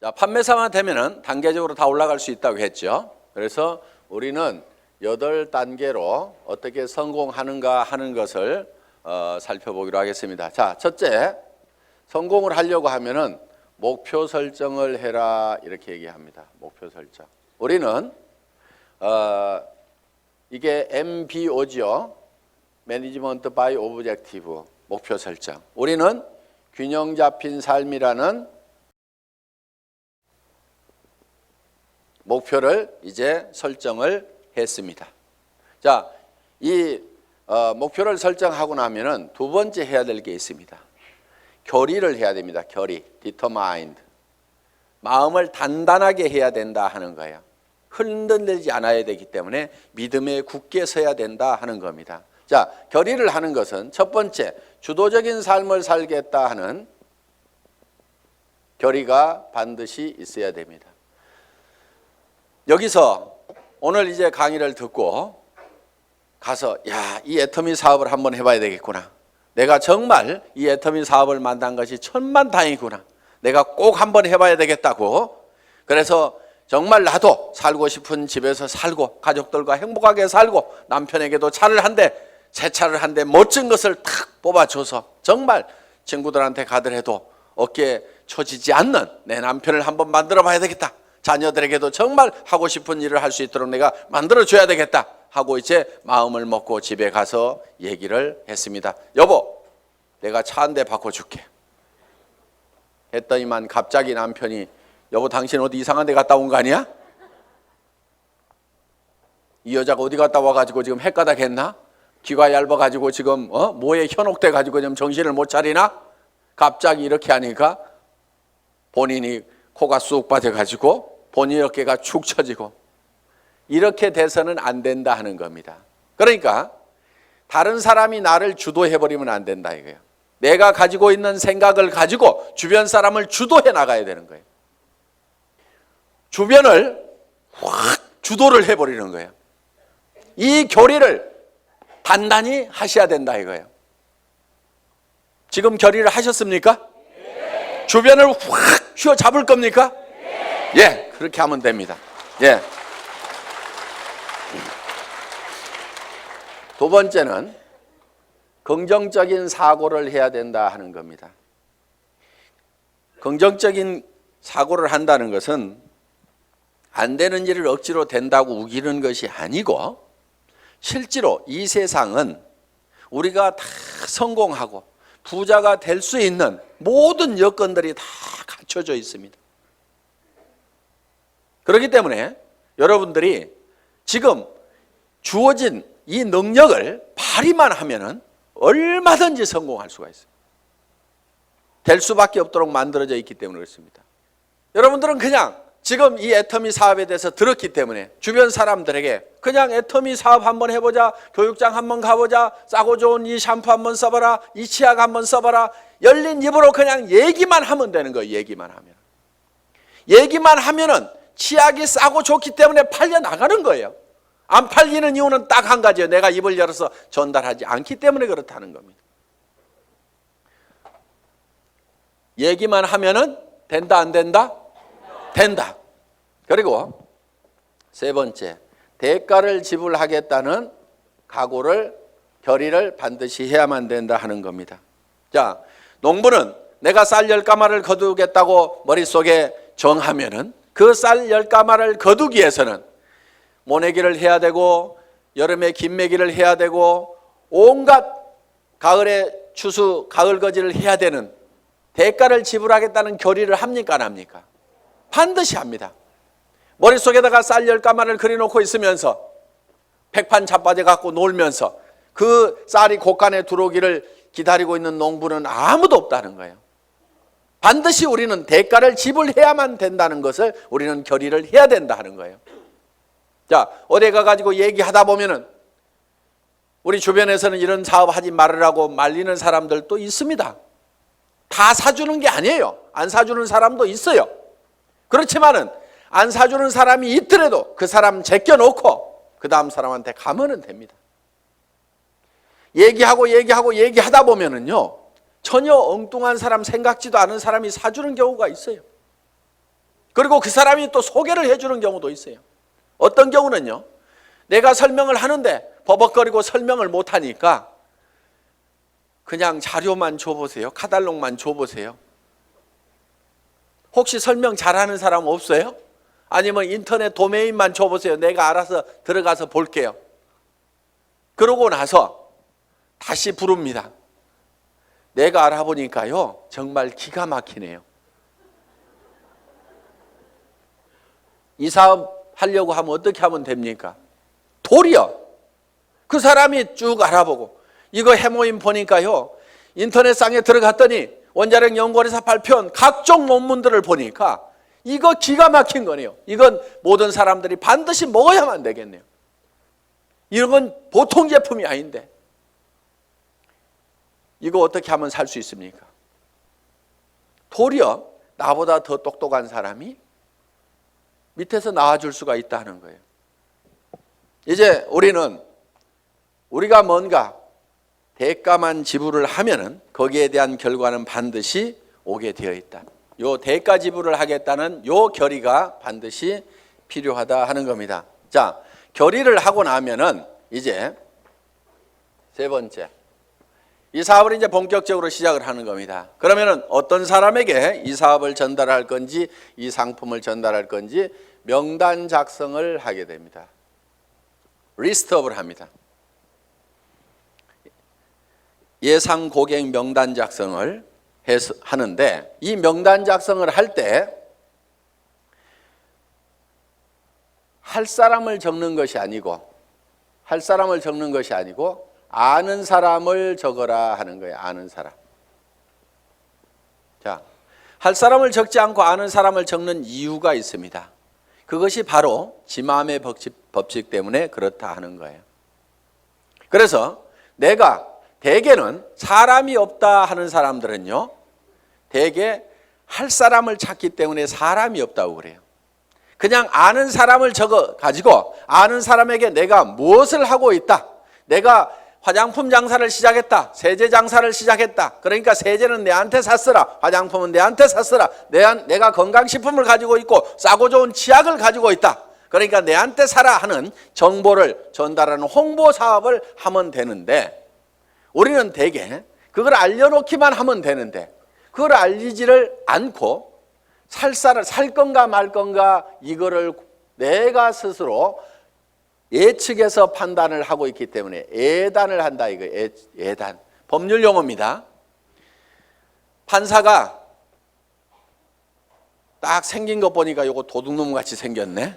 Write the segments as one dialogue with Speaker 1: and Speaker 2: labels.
Speaker 1: 자, 판매사만 되면은 단계적으로 다 올라갈 수 있다고 했죠. 그래서 우리는 8단계로 어떻게 성공하는가 하는 것을 살펴보기로 하겠습니다. 자, 첫째, 성공을 하려고 하면은 목표 설정을 해라 이렇게 얘기합니다. 목표 설정. 우리는 이게 MBO죠. 매니지먼트 바이 오브젝티브, 목표 설정. 우리는 균형 잡힌 삶이라는 목표를 이제 설정을 했습니다. 자, 이 목표를 설정하고 나면은 두 번째 해야 될 게 있습니다. 결의를 해야 됩니다. 결의, determined. 마음을 단단하게 해야 된다 하는 거예요. 흔들리지 않아야 되기 때문에 믿음에 굳게 서야 된다 하는 겁니다. 자, 결의를 하는 것은 첫 번째, 주도적인 삶을 살겠다 하는 결의가 반드시 있어야 됩니다. 여기서 오늘 이제 강의를 듣고 가서 이 애터미 사업을 한번 해봐야 되겠구나. 내가 정말 이 애터미 사업을 만난 것이 천만다행이구나. 내가 꼭 한번 해봐야 되겠다고. 그래서 정말 나도 살고 싶은 집에서 살고 가족들과 행복하게 살고 남편에게도 차를 한 대, 새 차를 한 대 멋진 것을 탁 뽑아줘서 정말 친구들한테 가더라도 어깨에 처지지 않는 내 남편을 한번 만들어 봐야 되겠다. 자녀들에게도 정말 하고 싶은 일을 할 수 있도록 내가 만들어줘야 되겠다 하고 이제 마음을 먹고 집에 가서 얘기를 했습니다. 여보, 내가 차 한 대 바꿔줄게 했더니만 갑자기 남편이 여보, 당신 어디 이상한 데 갔다 온 거 아니야? 이 여자가 어디 갔다 와가지고 지금 헷가닥 했나? 귀가 얇아가지고 지금 뭐에 현혹돼가지고 지금 정신을 못 차리나? 갑자기 이렇게 하니까 본인이 코가 쑥 빠져가지고 본인 어깨가 축 처지고 이렇게 돼서는 안 된다 하는 겁니다. 그러니까 다른 사람이 나를 주도해버리면 안 된다 이거예요. 내가 가지고 있는 생각을 가지고 주변 사람을 주도해 나가야 되는 거예요. 주변을 확 주도를 해버리는 거예요. 이 결의를 단단히 하셔야 된다 이거예요. 지금 결의를 하셨습니까? 네. 주변을 확 휘어잡을 겁니까? 네. 예, 그렇게 하면 됩니다. 예. 두 번째는 긍정적인 사고를 해야 된다 하는 겁니다. 긍정적인 사고를 한다는 것은 안 되는 일을 억지로 된다고 우기는 것이 아니고 실제로 이 세상은 우리가 다 성공하고 부자가 될 수 있는 모든 여건들이 다 갖춰져 있습니다. 그렇기 때문에 여러분들이 지금 주어진 이 능력을 발휘만 하면은 얼마든지 성공할 수가 있어요. 될 수밖에 없도록 만들어져 있기 때문에 그렇습니다. 여러분들은 그냥 지금 이 애터미 사업에 대해서 들었기 때문에 주변 사람들에게 그냥 애터미 사업 한번 해보자, 교육장 한번 가보자, 싸고 좋은 이 샴푸 한번 써봐라, 이 치약 한번 써봐라, 열린 입으로 그냥 얘기만 하면 되는 거예요. 얘기만 하면. 얘기만 하면은 치약이 싸고 좋기 때문에 팔려 나가는 거예요. 안 팔리는 이유는 딱 한 가지예요. 내가 입을 열어서 전달하지 않기 때문에 그렇다는 겁니다. 얘기만 하면은 된다 안 된다? 된다. 그리고 세 번째, 대가를 지불하겠다는 각오를, 결의를 반드시 해야만 된다 하는 겁니다. 자, 농부는 내가 쌀 10가마를 거두겠다고 머릿속에 정하면은 그 쌀 10가마를 거두기 위해서는 모내기를 해야 되고 여름에 김매기를 해야 되고 온갖 가을에 추수, 가을거지를 해야 되는 대가를 지불하겠다는 결의를 합니까 안 합니까? 반드시 합니다. 머릿속에다가 쌀 10가마를 그려놓고 있으면서 백판 자빠져 갖고 놀면서 그 쌀이 곳간에 들어오기를 기다리고 있는 농부는 아무도 없다는 거예요. 반드시 우리는 대가를 지불해야만 된다는 것을 우리는 결의를 해야 된다 하는 거예요. 자, 어디 가가지고 얘기하다 보면은 우리 주변에서는 이런 사업 하지 말으라고 말리는 사람들도 있습니다. 다 사주는 게 아니에요. 안 사주는 사람도 있어요. 그렇지만은 안 사주는 사람이 있더라도 그 사람 제껴놓고 그 다음 사람한테 가면은 됩니다. 얘기하다 보면은요, 전혀 엉뚱한 사람, 생각지도 않은 사람이 사주는 경우가 있어요. 그리고 그 사람이 또 소개를 해주는 경우도 있어요. 어떤 경우는요, 내가 설명을 하는데 버벅거리고 설명을 못하니까 그냥 자료만 줘보세요. 카탈로그만 줘보세요. 혹시 설명 잘하는 사람 없어요? 아니면 인터넷 도메인만 줘보세요. 내가 알아서 들어가서 볼게요. 그러고 나서 다시 부릅니다. 내가 알아보니까요, 정말 기가 막히네요. 이 사업 하려고 하면 어떻게 하면 됩니까? 도리어 그 사람이 쭉 알아보고, 이거 해모임 보니까요, 인터넷상에 들어갔더니 원자력 연구원에서 발표한 각종 논문들을 보니까 이거 기가 막힌 거네요. 이건 모든 사람들이 반드시 먹어야만 되겠네요. 이런 건 보통 제품이 아닌데 이거 어떻게 하면 살 수 있습니까? 도리어 나보다 더 똑똑한 사람이 밑에서 나와줄 수가 있다는 거예요. 이제 우리가 뭔가 대가만 지불을 하면은 거기에 대한 결과는 반드시 오게 되어 있다. 요 대가 지불을 하겠다는 요 결의가 반드시 필요하다 하는 겁니다. 자, 결의를 하고 나면은 이제 세 번째, 이 사업을 이제 본격적으로 시작을 하는 겁니다. 그러면은 어떤 사람에게 이 사업을 전달할 건지, 이 상품을 전달할 건지 명단 작성을 하게 됩니다. 리스트업을 합니다. 예상 고객 명단 작성을 하는데, 이 명단 작성을 할 때 할 사람을 적는 것이 아니고 아는 사람을 적어라 하는 거예요. 아는 사람. 자, 할 사람을 적지 않고 아는 사람을 적는 이유가 있습니다. 그것이 바로 지마음의 법칙 때문에 그렇다 하는 거예요. 그래서 내가 대개는 사람이 없다 하는 사람들은요, 대개 할 사람을 찾기 때문에 사람이 없다고 그래요. 그냥 아는 사람을 적어 가지고 아는 사람에게 내가 무엇을 하고 있다, 내가 화장품 장사를 시작했다, 세제 장사를 시작했다, 그러니까 세제는 내한테 샀으라, 화장품은 내한테 샀으라, 내가 건강식품을 가지고 있고 싸고 좋은 치약을 가지고 있다, 그러니까 내한테 사라 하는 정보를 전달하는 홍보 사업을 하면 되는데, 우리는 대개 그걸 알려놓기만 하면 되는데 그걸 알리지를 않고 살 건가 말 건가 이거를 내가 스스로 예측해서 판단을 하고 있기 때문에 예단을 한다 이거예요. 예단. 법률 용어입니다. 판사가 딱 생긴 거 보니까 이거 도둑놈 같이 생겼네.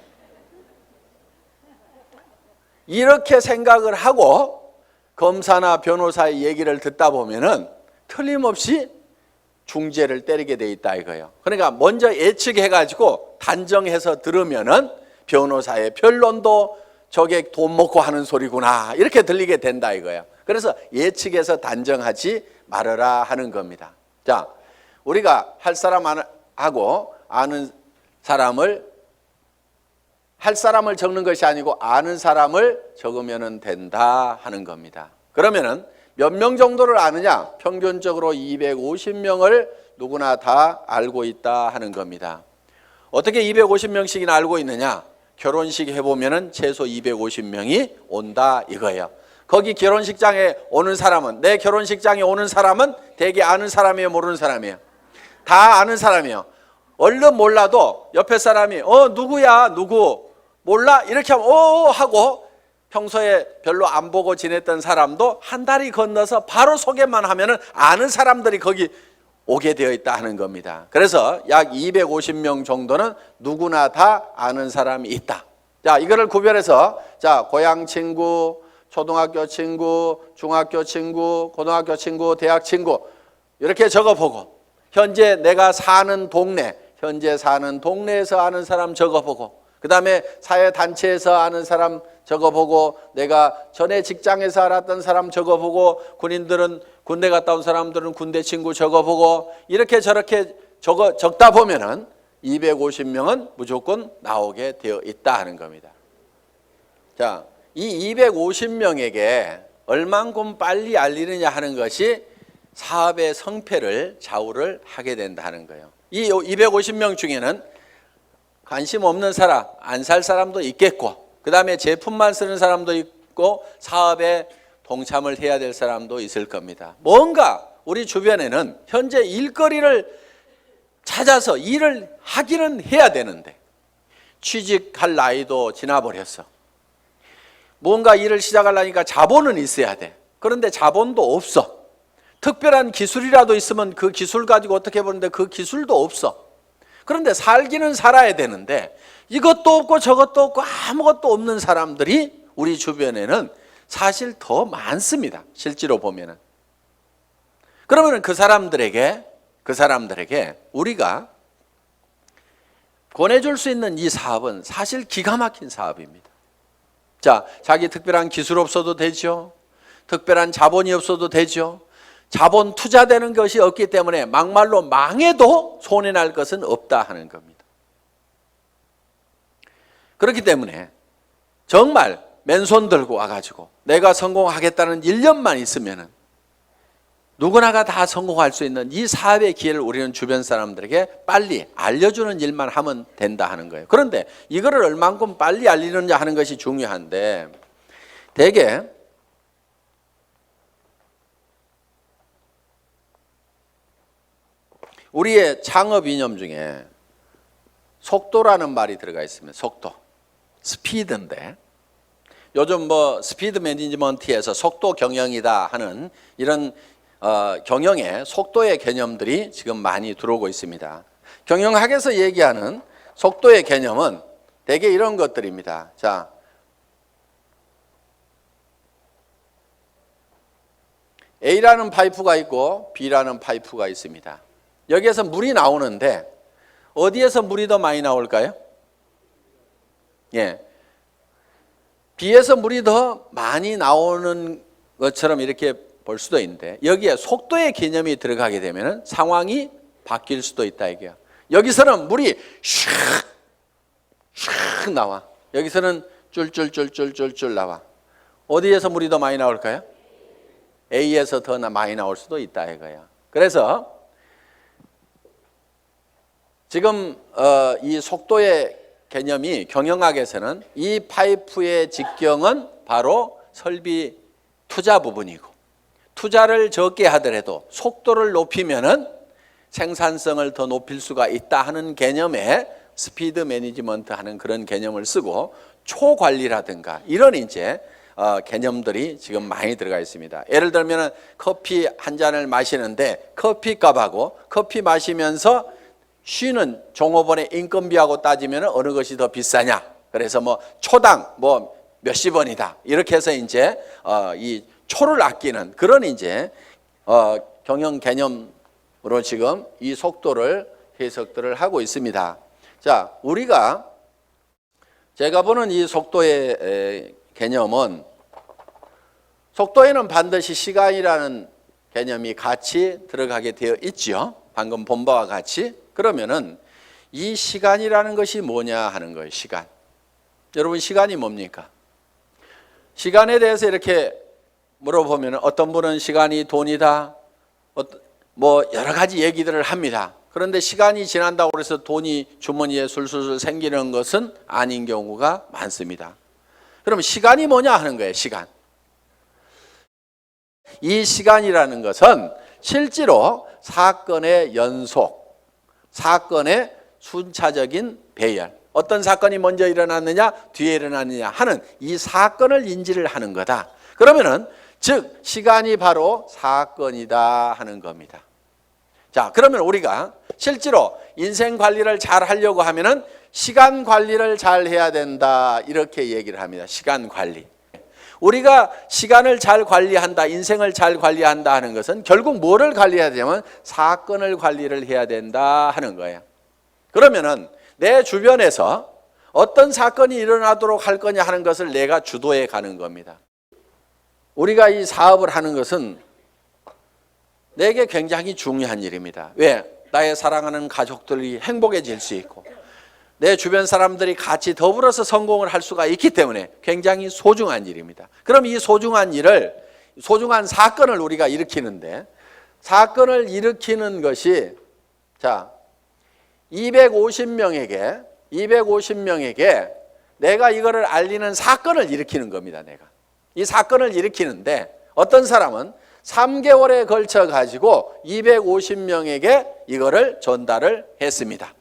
Speaker 1: 이렇게 생각을 하고 검사나 변호사의 얘기를 듣다 보면은 틀림없이 중재를 때리게 돼 있다 이거예요. 그러니까 먼저 예측해가지고 단정해서 들으면은 변호사의 변론도 저게 돈 먹고 하는 소리구나 이렇게 들리게 된다 이거예요. 그래서 예측해서 단정하지 말아라 하는 겁니다. 자, 우리가 할 사람하고 아는 사람을, 할 사람을 적는 것이 아니고 아는 사람을 적으면 된다 하는 겁니다. 그러면은 몇 명 정도를 아느냐? 평균적으로 250명을 누구나 다 알고 있다 하는 겁니다. 어떻게 250명씩이나 알고 있느냐? 결혼식 해보면은 최소 250명이 온다 이거예요. 거기 결혼식장에 오는 사람은, 내 결혼식장에 오는 사람은 대개 아는 사람이에요, 모르는 사람이에요? 다 아는 사람이에요. 얼른 몰라도 옆에 사람이 누구야 누구 몰라 이렇게 하면 하고, 평소에 별로 안 보고 지냈던 사람도 한 다리 건너서 바로 소개만 하면은 아는 사람들이 거기 오게 되어 있다 하는 겁니다. 그래서 약 250명 정도는 누구나 다 아는 사람이 있다. 자, 이거를 구별해서 자, 고향 친구, 초등학교 친구, 중학교 친구, 고등학교 친구, 대학 친구 이렇게 적어보고, 현재 내가 사는 동네, 현재 사는 동네에서 아는 사람 적어보고, 그 다음에 사회단체에서 아는 사람 적어보고, 내가 전에 직장에서 알았던 사람 적어보고, 군인들은 군대 갔다 온 사람들은 군대 친구 적어보고, 이렇게 저렇게 적다 보면은 250명은 무조건 나오게 되어 있다 하는 겁니다. 자, 이 250명에게 얼만큼 빨리 알리느냐 하는 것이 사업의 성패를 좌우를 하게 된다 하는 거예요. 이 250명 중에는 관심 없는 사람, 안 살 사람도 있겠고, 그 다음에 제품만 쓰는 사람도 있고, 사업에 동참을 해야 될 사람도 있을 겁니다. 뭔가 우리 주변에는 현재 일거리를 찾아서 일을 하기는 해야 되는데 취직할 나이도 지나버렸어. 뭔가 일을 시작하려니까 자본은 있어야 돼. 그런데 자본도 없어. 특별한 기술이라도 있으면 그 기술 가지고 어떻게 보는데 그 기술도 없어. 그런데 살기는 살아야 되는데 이것도 없고 저것도 없고 아무것도 없는 사람들이 우리 주변에는 사실 더 많습니다. 실제로 보면은. 그러면 그 사람들에게 우리가 권해줄 수 있는 이 사업은 사실 기가 막힌 사업입니다. 자, 자기 특별한 기술 없어도 되죠. 특별한 자본이 없어도 되죠. 자본 투자되는 것이 없기 때문에 막말로 망해도 손해날 것은 없다 하는 겁니다. 그렇기 때문에 정말 맨손 들고 와가지고 내가 성공하겠다는 일념만 있으면은 누구나가 다 성공할 수 있는 이 사업의 기회를 우리는 주변 사람들에게 빨리 알려주는 일만 하면 된다 하는 거예요. 그런데 이거를 얼만큼 빨리 알리느냐 하는 것이 중요한데 대개 우리의 창업 이념 중에 속도라는 말이 들어가 있습니다. 속도, 스피드인데 요즘 스피드 매니지먼트에서 속도 경영이다 하는 이런 경영의 속도의 개념들이 지금 많이 들어오고 있습니다. 경영학에서 얘기하는 속도의 개념은 대개 이런 것들입니다. 자, A라는 파이프가 있고 B라는 파이프가 있습니다. 여기에서 물이 나오는데 어디에서 물이 더 많이 나올까요? 예. B에서 물이 더 많이 나오는 것처럼 이렇게 볼 수도 있는데 여기에 속도의 개념이 들어가게 되면 상황이 바뀔 수도 있다 이게요. 여기서는 물이 슉 나와. 여기서는 쫄쫄쫄쫄쫄쫄 나와. 어디에서 물이 더 많이 나올까요? A에서 더 많이 나올 수도 있다 이거야. 그래서 지금 이 속도의 개념이 경영학에서는 이 파이프의 직경은 바로 설비 투자 부분이고 투자를 적게 하더라도 속도를 높이면은 생산성을 더 높일 수가 있다 하는 개념에 스피드 매니지먼트 하는 그런 개념을 쓰고 초관리라든가 이런 이제 개념들이 지금 많이 들어가 있습니다. 예를 들면 커피 한 잔을 마시는데 커피 값하고 커피 마시면서 쉬는 종업원의 인건비하고 따지면 어느 것이 더 비싸냐? 그래서 초당 몇십 원이다. 이렇게 해서 이제 이 초를 아끼는 그런 이제 경영 개념으로 지금 이 속도를 해석들을 하고 있습니다. 자, 제가 보는 이 속도의 개념은 속도에는 반드시 시간이라는 개념이 같이 들어가게 되어 있죠. 방금 본 바와 같이. 그러면은 이 시간이라는 것이 뭐냐 하는 거예요. 시간. 여러분 시간이 뭡니까? 시간에 대해서 이렇게 물어보면 어떤 분은 시간이 돈이다. 여러 가지 얘기들을 합니다. 그런데 시간이 지난다고 해서 돈이 주머니에 술술 생기는 것은 아닌 경우가 많습니다. 그럼 시간이 뭐냐 하는 거예요. 시간. 이 시간이라는 것은 실제로 사건의 연속, 사건의 순차적인 배열, 어떤 사건이 먼저 일어났느냐 뒤에 일어났느냐 하는 이 사건을 인지를 하는 거다. 그러면은 즉 시간이 바로 사건이다 하는 겁니다. 자, 그러면 우리가 실제로 인생 관리를 잘 하려고 하면은 시간 관리를 잘 해야 된다 이렇게 얘기를 합니다. 시간 관리. 우리가 시간을 잘 관리한다, 인생을 잘 관리한다 하는 것은 결국 뭐를 관리해야 되냐면 사건을 관리를 해야 된다 하는 거예요. 그러면은 내 주변에서 어떤 사건이 일어나도록 할 거냐 하는 것을 내가 주도해 가는 겁니다. 우리가 이 사업을 하는 것은 내게 굉장히 중요한 일입니다. 왜? 나의 사랑하는 가족들이 행복해질 수 있고 내 주변 사람들이 같이 더불어서 성공을 할 수가 있기 때문에 굉장히 소중한 일입니다. 그럼 이 소중한 사건을 우리가 일으키는데 사건을 일으키는 것이 250명에게 250명에게 내가 이거를 알리는 사건을 일으키는 겁니다. 내가 이 사건을 일으키는데 어떤 사람은 3개월에 걸쳐 가지고 250명에게 이거를 전달을 했습니다.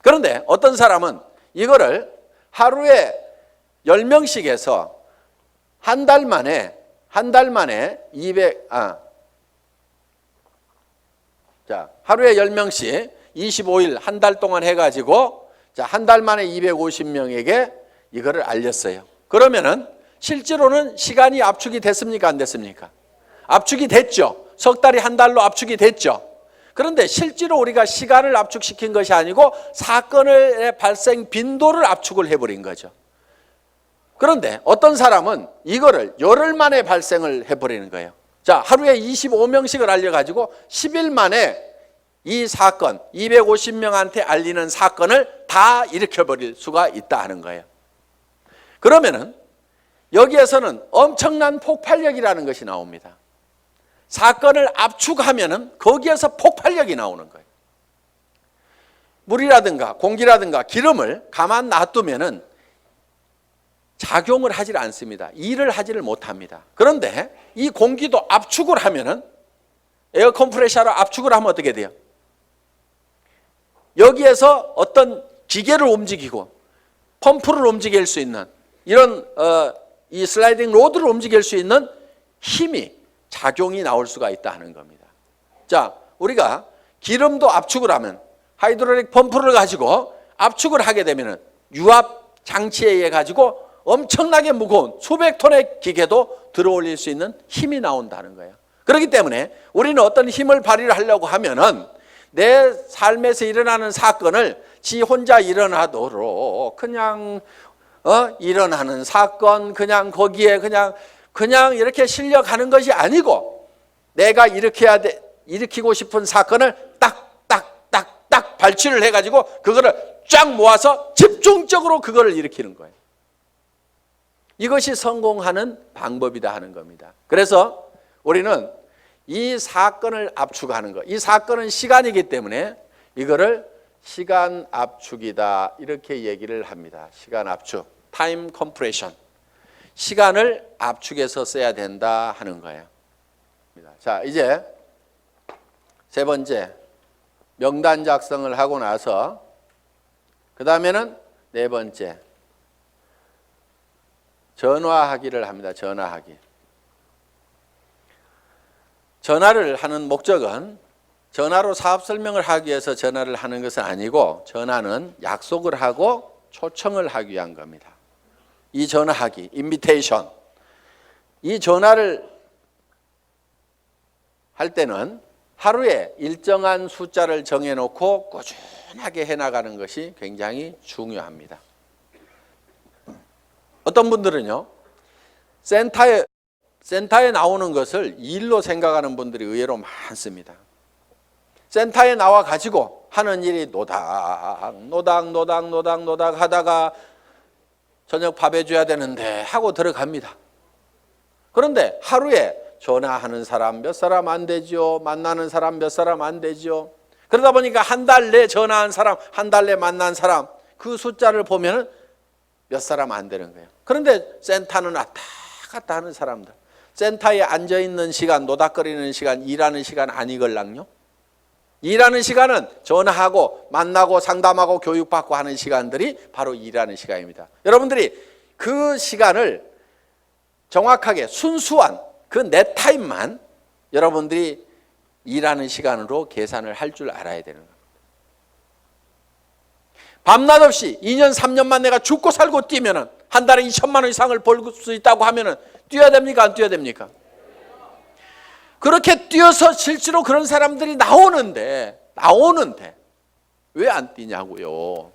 Speaker 1: 그런데 어떤 사람은 이거를 하루에 10명씩 해서 한 달 만에 200 하루에 10명씩 25일 한 달 동안 해 가지고 한 달 만에 250명에게 이거를 알렸어요. 그러면은 실제로는 시간이 압축이 됐습니까? 안 됐습니까? 압축이 됐죠. 석 달이 한 달로 압축이 됐죠. 그런데 실제로 우리가 시간을 압축시킨 것이 아니고 사건의 발생 빈도를 압축을 해버린 거죠. 그런데 어떤 사람은 이거를 열흘 만에 발생을 해버리는 거예요. 자, 하루에 25명씩을 알려가지고 10일 만에 이 사건, 250명한테 알리는 사건을 다 일으켜버릴 수가 있다 하는 거예요. 그러면은 여기에서는 엄청난 폭발력이라는 것이 나옵니다. 사건을 압축하면은 거기에서 폭발력이 나오는 거예요. 물이라든가 공기라든가 기름을 가만 놔두면은 작용을 하질 않습니다. 일을 하지를 못합니다. 그런데 이 공기도 압축을 하면은 에어 컴프레셔로 압축을 하면 어떻게 돼요? 여기에서 어떤 기계를 움직이고 펌프를 움직일 수 있는 이런 이 슬라이딩 로드를 움직일 수 있는 힘이 작용이 나올 수가 있다 하는 겁니다. 자, 우리가 기름도 압축을 하면 하이드롤릭 펌프를 가지고 압축을 하게 되면은 유압 장치에 의해 가지고 엄청나게 무거운 수백 톤의 기계도 들어올릴 수 있는 힘이 나온다는 거예요. 그렇기 때문에 우리는 어떤 힘을 발휘하려고 하면은 내 삶에서 일어나는 사건을 지 혼자 일어나도록 그냥 일어나는 사건 그냥 거기에 그냥 이렇게 실려가는 것이 아니고 내가 일으키고 싶은 사건을 딱 발치를 해가지고 그거를 쫙 모아서 집중적으로 그거를 일으키는 거예요. 이것이 성공하는 방법이다 하는 겁니다. 그래서 우리는 이 사건을 압축하는 것, 이 사건은 시간이기 때문에 이거를 시간 압축이다 이렇게 얘기를 합니다. 시간 압축, 타임 컴프레션. 시간을 압축해서 써야 된다 하는 거예요. 자, 이제 세 번째 명단 작성을 하고 나서 그 다음에는 네 번째 전화하기를 합니다. 전화하기. 전화를 하는 목적은 전화로 사업 설명을 하기 위해서 전화를 하는 것은 아니고 전화는 약속을 하고 초청을 하기 위한 겁니다. 이 전화하기, 인비테이션. 이 전화를 할 때는 하루에 일정한 숫자를 정해놓고 꾸준하게 해나가는 것이 굉장히 중요합니다. 어떤 분들은요, 센터에 나오는 것을 일로 생각하는 분들이 의외로 많습니다. 센터에 나와 가지고 하는 일이 노닥 하다가 저녁 밥 해줘야 되는데 하고 들어갑니다. 그런데 하루에 전화하는 사람 몇 사람 안 되죠. 만나는 사람 몇 사람 안 되죠. 그러다 보니까 한 달 내 전화한 사람, 한 달 내 만난 사람 그 숫자를 보면 몇 사람 안 되는 거예요. 그런데 센터는 왔다 갔다 하는 사람들. 센터에 앉아있는 시간, 노닥거리는 시간, 일하는 시간 아니걸랑요. 일하는 시간은 전화하고 만나고 상담하고 교육받고 하는 시간들이 바로 일하는 시간입니다. 여러분들이 그 시간을 정확하게 순수한 그 내 타임만 여러분들이 일하는 시간으로 계산을 할 줄 알아야 되는 겁니다. 밤낮 없이 2년 3년만 내가 죽고 살고 뛰면은 한 달에 2천만 원 이상을 벌 수 있다고 하면은 뛰어야 됩니까? 안 뛰어야 됩니까? 그렇게 뛰어서 실제로 그런 사람들이 나오는데 왜 안 뛰냐고요.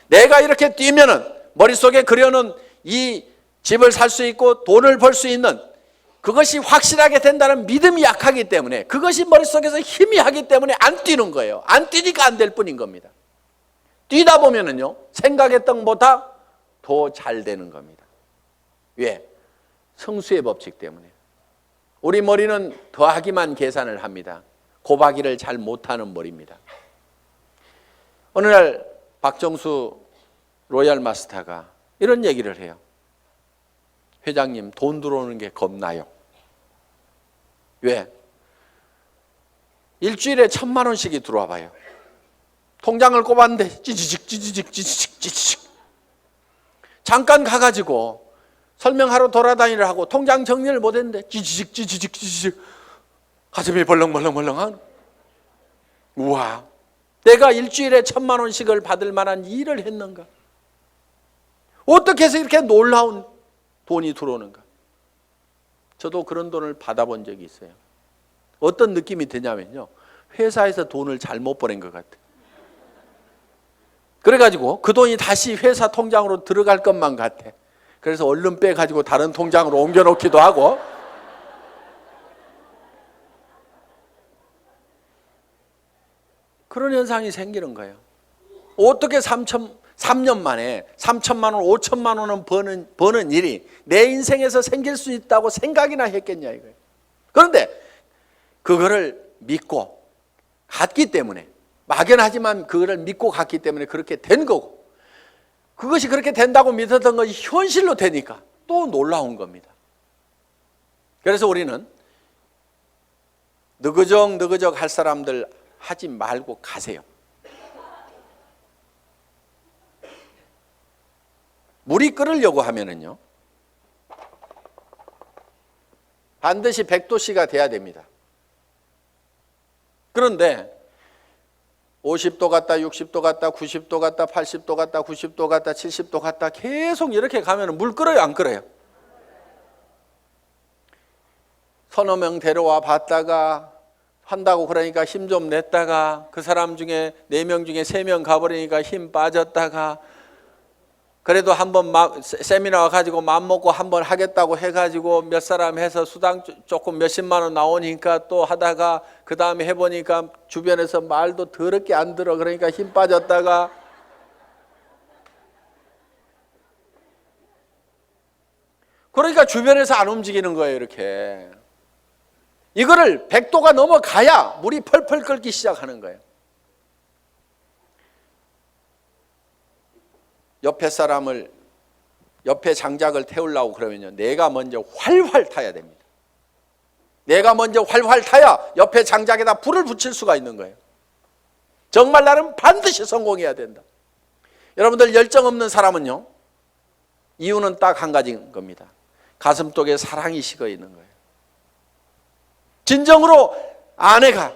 Speaker 1: 내가 이렇게 뛰면은 머릿속에 그려놓은 이 집을 살 수 있고 돈을 벌 수 있는 그것이 확실하게 된다는 믿음이 약하기 때문에 그것이 머릿속에서 희미하기 때문에 안 뛰는 거예요. 안 뛰니까 안 될 뿐인 겁니다. 뛰다 보면은요, 생각했던 것보다 더 잘 되는 겁니다. 왜? 성수의 법칙 때문에. 우리 머리는 더하기만 계산을 합니다. 곱하기를 잘 못하는 머리입니다. 어느 날 박정수 로얄 마스터가 이런 얘기를 해요. 회장님, 돈 들어오는 게 겁나요. 왜? 일주일에 1,000만 원씩이 들어와 봐요. 통장을 꼽았는데 찌지직 잠깐 가가지고 설명하러 돌아다니려 하고 통장 정리를 못했는데 찌지직 가슴이 벌렁벌렁한. 우와, 내가 일주일에 1,000만 원씩을 받을 만한 일을 했는가? 어떻게 해서 이렇게 놀라운 돈이 들어오는가? 저도 그런 돈을 받아본 적이 있어요. 어떤 느낌이 드냐면요, 회사에서 돈을 잘못 보낸 것 같아요. 그래가지고 그 돈이 다시 회사 통장으로 들어갈 것만 같아. 그래서 얼른 빼가지고 다른 통장으로 옮겨놓기도 하고. 그런 현상이 생기는 거예요. 어떻게 3년 만에 3천만 원, 5천만 원은 버는 일이 내 인생에서 생길 수 있다고 생각이나 했겠냐 이거예요. 그런데 그거를 믿고 갔기 때문에, 막연하지만 그거를 믿고 갔기 때문에 그렇게 된 거고, 그것이 그렇게 된다고 믿었던 것이 현실로 되니까 또 놀라운 겁니다. 그래서 우리는 느그적 할 사람들 하지 말고 가세요. 물이 끓으려고 하면은요, 반드시 100도씨가 돼야 됩니다. 그런데 50도 갔다 60도 갔다 90도 갔다 80도 갔다 90도 갔다 70도 갔다 계속 이렇게 가면 물 끓어요, 안 끓어요? 서너 명 데려와 봤다가 한다고 그러니까 힘 좀 냈다가 그 사람 중에 4명 중에 3명 가버리니까 힘 빠졌다가, 그래도 한번 세미나 와가지고 마음먹고 한번 하겠다고 해가지고 몇 사람 해서 수당 조금 몇십만 원 나오니까 또 하다가 그 다음에 해보니까 주변에서 말도 더럽게 안 들어. 그러니까 힘 빠졌다가, 그러니까 주변에서 안 움직이는 거예요. 이렇게 이거를 100도가 넘어가야 물이 펄펄 끓기 시작하는 거예요. 옆에 장작을 태우려고 그러면요, 내가 먼저 활활 타야 됩니다. 내가 먼저 활활 타야 옆에 장작에다 불을 붙일 수가 있는 거예요. 정말 나는 반드시 성공해야 된다. 여러분들, 열정 없는 사람은요, 이유는 딱 한 가지인 겁니다. 가슴속에 사랑이 식어 있는 거예요. 진정으로 아내가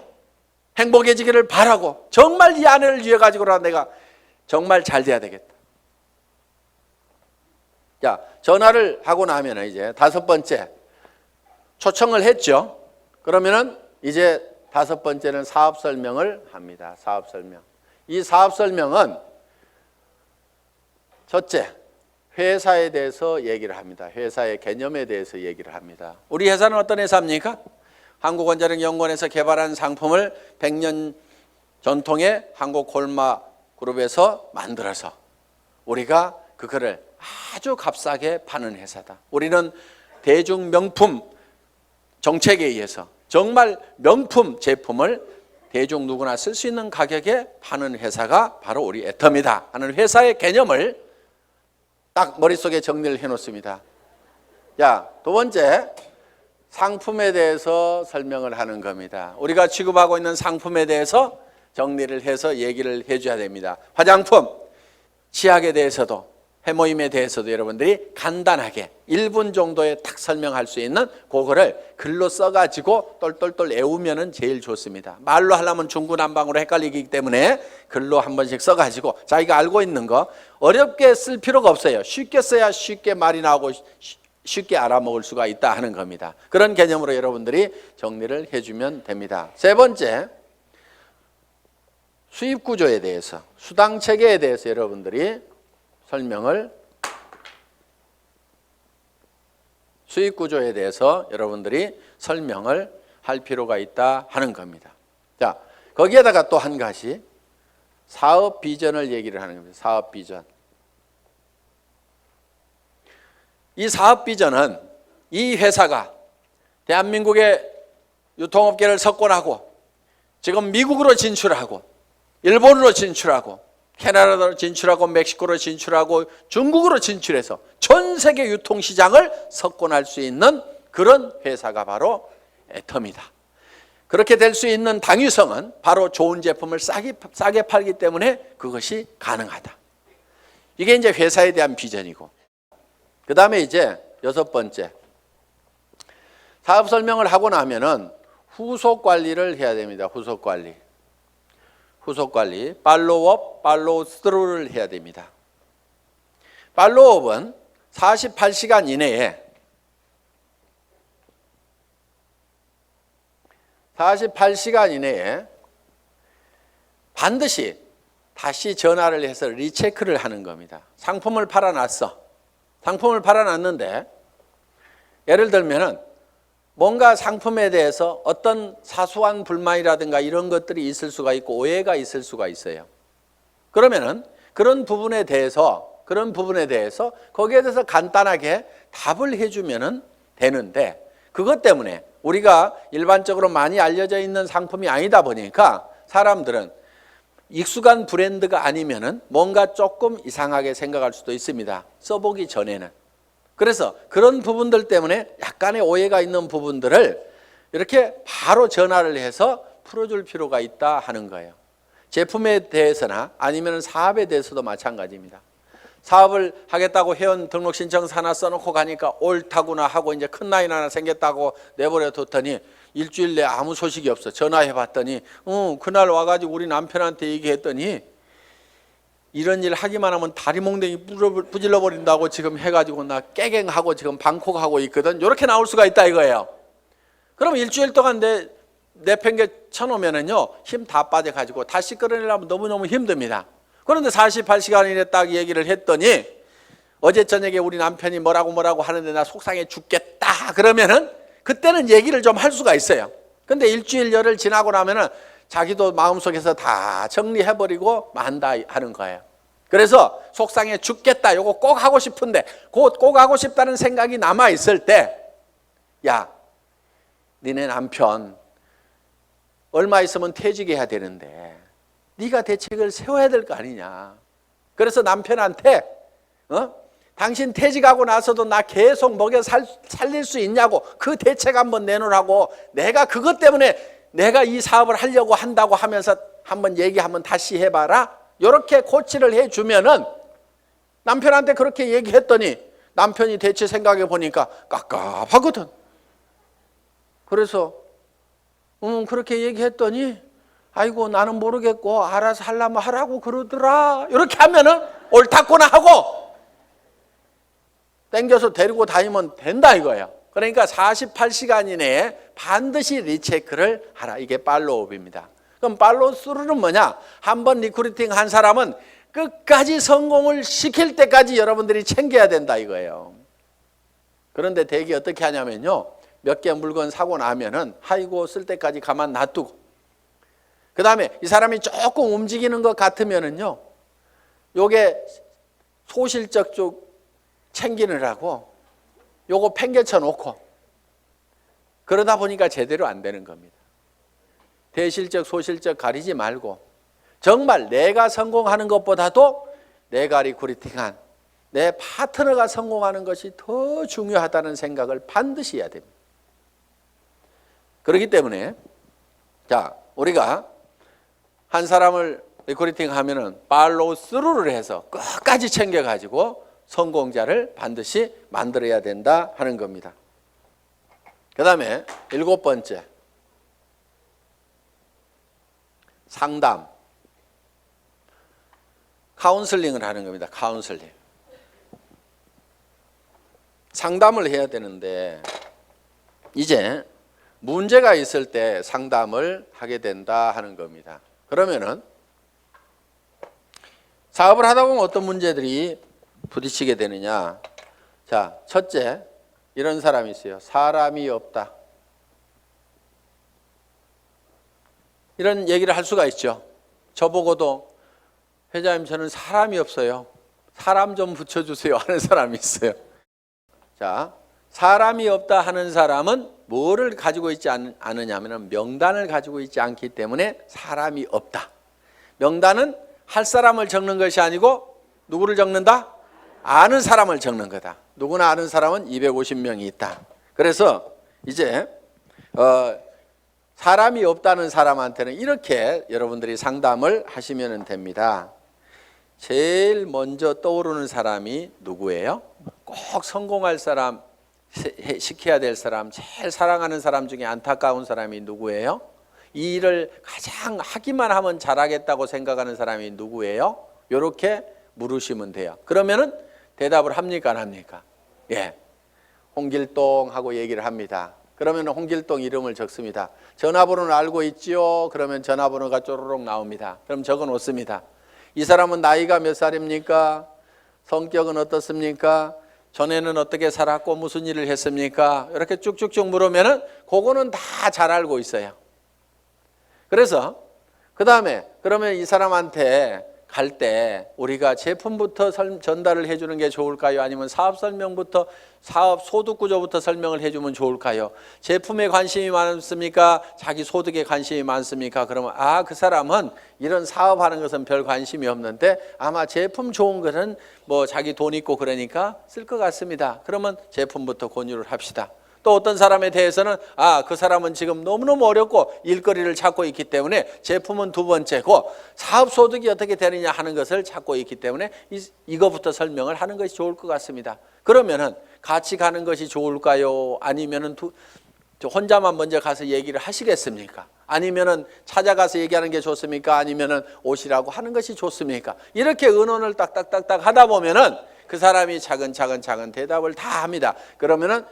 Speaker 1: 행복해지기를 바라고, 정말 이 아내를 위해 가지고라 내가 정말 잘 돼야 되겠다. 자, 전화를 하고 나면 이제 5번째 초청을 했죠. 그러면은 이제 5번째는 사업 설명을 합니다. 사업 설명. 이 사업 설명은 첫째, 회사에 대해서 얘기를 합니다. 회사의 개념에 대해서 얘기를 합니다. 우리 회사는 어떤 회사입니까? 한국원자력연구원에서 개발한 상품을 100년 전통의 한국콜마그룹에서 만들어서 우리가 그거를 아주 값싸게 파는 회사다. 우리는 대중 명품 정책에 의해서 정말 명품 제품을 대중 누구나 쓸 수 있는 가격에 파는 회사가 바로 우리 애터미다 하는 회사의 개념을 딱 머릿속에 정리를 해놓습니다. 자, 두 번째, 상품에 대해서 설명을 하는 겁니다. 우리가 취급하고 있는 상품에 대해서 정리를 해서 얘기를 해줘야 됩니다. 화장품, 치약에 대해서도, 해모임에 대해서도 여러분들이 간단하게 1분 정도에 딱 설명할 수 있는 그거를 글로 써가지고 똘똘똘 외우면 제일 좋습니다. 말로 하려면 중구난방으로 헷갈리기 때문에 글로 한 번씩 써가지고 자기가 알고 있는 거 어렵게 쓸 필요가 없어요. 쉽게 써야 쉽게 말이 나오고 쉽게 알아먹을 수가 있다 하는 겁니다. 그런 개념으로 여러분들이 정리를 해주면 됩니다. 세 번째, 수입 구조에 대해서, 수당 체계에 대해서 여러분들이 설명을, 수입 구조에 대해서 여러분들이 설명을 할 필요가 있다 하는 겁니다. 자, 거기에다가 또 한 가지 사업 비전을 얘기를 하는 겁니다. 사업 비전. 이 사업 비전은 이 회사가 대한민국의 유통업계를 석권하고 지금 미국으로 진출하고 일본으로 진출하고 캐나다로 진출하고 멕시코로 진출하고 중국으로 진출해서 전 세계 유통시장을 석권할 수 있는 그런 회사가 바로 애텀이다. 그렇게 될 수 있는 당위성은 바로 좋은 제품을 싸게 팔기 때문에 그것이 가능하다. 이게 이제 회사에 대한 비전이고, 그 다음에 이제 6번째, 사업 설명을 하고 나면은 후속 관리를 해야 됩니다. 후속 관리, 팔로우업, 팔로우 스루를 해야 됩니다. 팔로우업은 48시간 이내에 48시간 이내에 반드시 다시 전화를 해서 리체크를 하는 겁니다. 상품을 팔아놨어. 상품을 팔아놨는데 예를 들면은 뭔가 상품에 대해서 어떤 사소한 불만이라든가 이런 것들이 있을 수가 있고 오해가 있을 수가 있어요. 그러면은 그런 부분에 대해서 거기에 대해서 간단하게 답을 해주면은 되는데, 그것 때문에 우리가 일반적으로 많이 알려져 있는 상품이 아니다 보니까 사람들은 익숙한 브랜드가 아니면은 뭔가 조금 이상하게 생각할 수도 있습니다. 써보기 전에는. 그래서 그런 부분들 때문에 약간의 오해가 있는 부분들을 이렇게 바로 전화를 해서 풀어줄 필요가 있다 하는 거예요. 제품에 대해서나 아니면 사업에 대해서도 마찬가지입니다. 사업을 하겠다고 회원 등록 신청서 하나 써놓고 가니까 옳다구나 하고 이제 큰 라인 하나 생겼다고 내버려 뒀더니 일주일 내에 아무 소식이 없어. 전화해 봤더니 그날 와가지고 우리 남편한테 얘기했더니 이런 일 하기만 하면 다리 몽둥이 부질러 버린다고 지금 해가지고 나 깨갱하고 지금 방콕 하고 있거든. 이렇게 나올 수가 있다 이거예요. 그럼 일주일 동안 내팽개 쳐놓으면은요 힘 다 빠져가지고 다시 끌어내려면 너무너무 힘듭니다. 그런데 48시간 이내 딱 얘기를 했더니 어제 저녁에 우리 남편이 뭐라고 하는데 나 속상해 죽겠다 그러면은 그때는 얘기를 좀 할 수가 있어요. 근데 일주일 열흘 지나고 나면은 자기도 마음속에서 다 정리해버리고 만다 하는 거예요. 그래서 속상해 죽겠다 요거 꼭 하고 싶은데 꼭 하고 싶다는 생각이 남아있을 때, 야 니네 남편 얼마 있으면 퇴직해야 되는데 네가 대책을 세워야 될 거 아니냐. 그래서 남편한테 당신 퇴직하고 나서도 나 계속 먹여 살릴 수 있냐고 그 대책 한번 내놓으라고, 내가 그것 때문에 내가 이 사업을 하려고 한다고 하면서 한번 얘기 한번 다시 해봐라. 이렇게 코치를 해주면은 남편한테 그렇게 얘기했더니 남편이 대체 생각해 보니까 깝깝하거든. 그래서 그렇게 얘기했더니 아이고 나는 모르겠고 알아서 하려면 하라고 그러더라. 이렇게 하면은 옳다구나 하고 땡겨서 데리고 다니면 된다 이거예요. 그러니까 48시간 이내에 반드시 리체크를 하라. 이게 팔로우업입니다. 그럼 팔로우 스루는 뭐냐? 한번 리크루팅 한 사람은 끝까지 성공을 시킬 때까지 여러분들이 챙겨야 된다 이거예요. 그런데 대개 어떻게 하냐면요, 몇 개 물건 사고 나면은 아이고 쓸 때까지 가만 놔두고, 그 다음에 이 사람이 조금 움직이는 것 같으면은요, 요게 소실적 쪽 챙기느라고 요거 팽개쳐 놓고 그러다 보니까 제대로 안 되는 겁니다. 대실적 소실적 가리지 말고 정말 내가 성공하는 것보다도 내가 리크루팅한 내 파트너가 성공하는 것이 더 중요하다는 생각을 반드시 해야 됩니다. 그렇기 때문에 자, 우리가 한 사람을 리크루팅 하면은 팔로우 스루를 해서 끝까지 챙겨가지고 성공자를 반드시 만들어야 된다 하는 겁니다. 그 다음에 7번째, 상담, 카운슬링을 하는 겁니다. 카운슬링. 상담을 해야 되는데 이제 문제가 있을 때 상담을 하게 된다 하는 겁니다. 그러면은 사업을 하다 보면 어떤 문제들이 부딪히게 되느냐. 자, 첫째, 이런 사람이 있어요. 사람이 없다. 이런 얘기를 할 수가 있죠. 저보고도 회장님 저는 사람이 없어요. 사람 좀 붙여주세요 하는 사람이 있어요. 자, 사람이 없다 하는 사람은 뭐를 가지고 있지 않느냐면 명단을 가지고 있지 않기 때문에 사람이 없다. 명단은 할 사람을 적는 것이 아니고 누구를 적는다? 아는 사람을 적는 거다. 누구나 아는 사람은 250명이 있다. 그래서 이제 사람이 없다는 사람한테는 이렇게 여러분들이 상담을 하시면 됩니다. 제일 먼저 떠오르는 사람이 누구예요? 꼭 성공할 사람, 시켜야 될 사람, 제일 사랑하는 사람 중에 안타까운 사람이 누구예요? 이 일을 가장 하기만 하면 잘하겠다고 생각하는 사람이 누구예요? 이렇게 물으시면 돼요. 그러면은 대답을 합니까 안 합니까? 예, 홍길동 하고 얘기를 합니다. 그러면 홍길동 이름을 적습니다. 전화번호는 알고 있지요? 그러면 전화번호가 쪼르륵 나옵니다. 그럼 적어 놓습니다. 이 사람은 나이가 몇 살입니까? 성격은 어떻습니까? 전에는 어떻게 살았고 무슨 일을 했습니까? 이렇게 쭉쭉쭉 물으면은 그거는 다 잘 알고 있어요. 그래서 그 다음에 그러면 이 사람한테 갈 때 우리가 제품부터 전달을 해주는 게 좋을까요? 아니면 사업 설명부터, 사업 소득 구조부터 설명을 해주면 좋을까요? 제품에 관심이 많습니까? 자기 소득에 관심이 많습니까? 그러면 그 사람은 이런 사업하는 것은 별 관심이 없는데 아마 제품 좋은 것은 뭐 자기 돈 있고 그러니까 쓸 것 같습니다. 그러면 제품부터 권유를 합시다. 또 어떤 사람에 대해서는 그 사람은 지금 너무너무 어렵고 일거리를 찾고 있기 때문에 제품은 두 번째고 사업 소득이 어떻게 되느냐 하는 것을 찾고 있기 때문에 이거부터 설명을 하는 것이 좋을 것 같습니다. 그러면은 같이 가는 것이 좋을까요? 아니면은 혼자만 먼저 가서 얘기를 하시겠습니까? 아니면은 찾아가서 얘기하는 게 좋습니까? 아니면은 오시라고 하는 것이 좋습니까? 이렇게 의논을 딱딱딱딱 하다 보면은 그 사람이 차근차근 대답을 다 합니다. 그러면은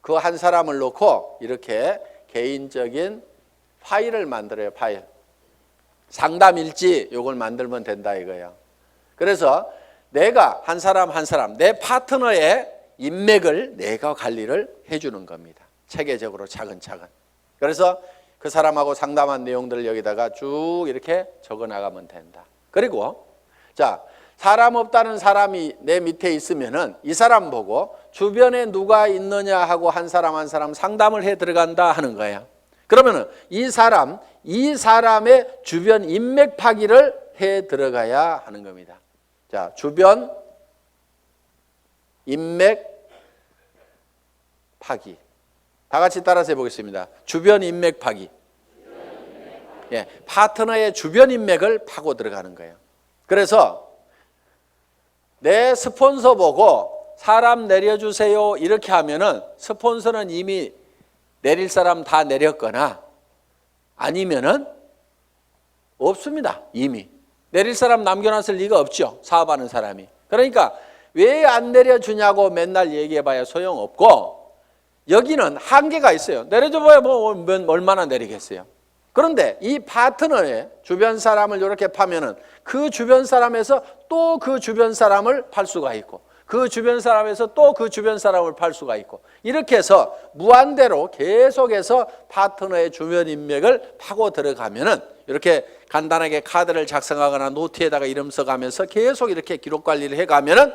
Speaker 1: 그 한 사람을 놓고 이렇게 개인적인 파일을 만들어요. 파일. 상담일지 요걸 만들면 된다 이거예요. 그래서 내가 한 사람 내 파트너의 인맥을 내가 관리를 해주는 겁니다. 체계적으로 차근차근. 그래서 그 사람하고 상담한 내용들을 여기다가 쭉 이렇게 적어 나가면 된다. 그리고 자, 사람 없다는 사람이 내 밑에 있으면은 이 사람 보고 주변에 누가 있느냐 하고 한 사람 상담을 해 들어간다 하는 거예요. 그러면은 이 사람의 주변 인맥 파기를 해 들어가야 하는 겁니다. 자, 주변 인맥 파기. 다 같이 따라서 해보겠습니다. 주변 인맥 파기. 예, 파트너의 주변 인맥을 파고 들어가는 거예요. 그래서 내 스폰서 보고 사람 내려주세요 이렇게 하면은 스폰서는 이미 내릴 사람 다 내렸거나 아니면은 없습니다. 이미 내릴 사람 남겨놨을 리가 없죠. 사업하는 사람이. 그러니까 왜 안 내려주냐고 맨날 얘기해봐야 소용없고 여기는 한계가 있어요. 내려줘봐야 뭐 얼마나 내리겠어요. 그런데 이 파트너의 주변 사람을 이렇게 파면은 그 주변 사람에서 또 그 주변 사람을 팔 수가 있고 그 주변 사람에서 또 그 주변 사람을 팔 수가 있고 이렇게 해서 무한대로 계속해서 파트너의 주변 인맥을 파고 들어가면은 이렇게 간단하게 카드를 작성하거나 노트에다가 이름 써가면서 계속 이렇게 기록 관리를 해가면은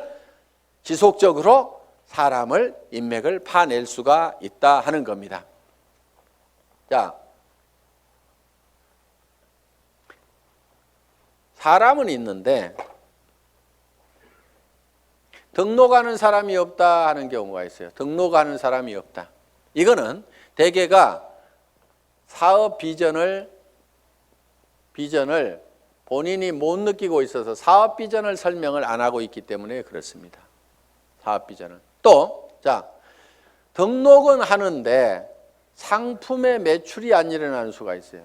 Speaker 1: 지속적으로 사람을 인맥을 파낼 수가 있다 하는 겁니다. 자. 사람은 있는데 등록하는 사람이 없다 하는 경우가 있어요. 등록하는 사람이 없다. 이거는 대개가 사업 비전을 본인이 못 느끼고 있어서 사업 비전을 설명을 안 하고 있기 때문에 그렇습니다. 사업 비전은. 또, 자, 등록은 하는데 상품의 매출이 안 일어나는 수가 있어요.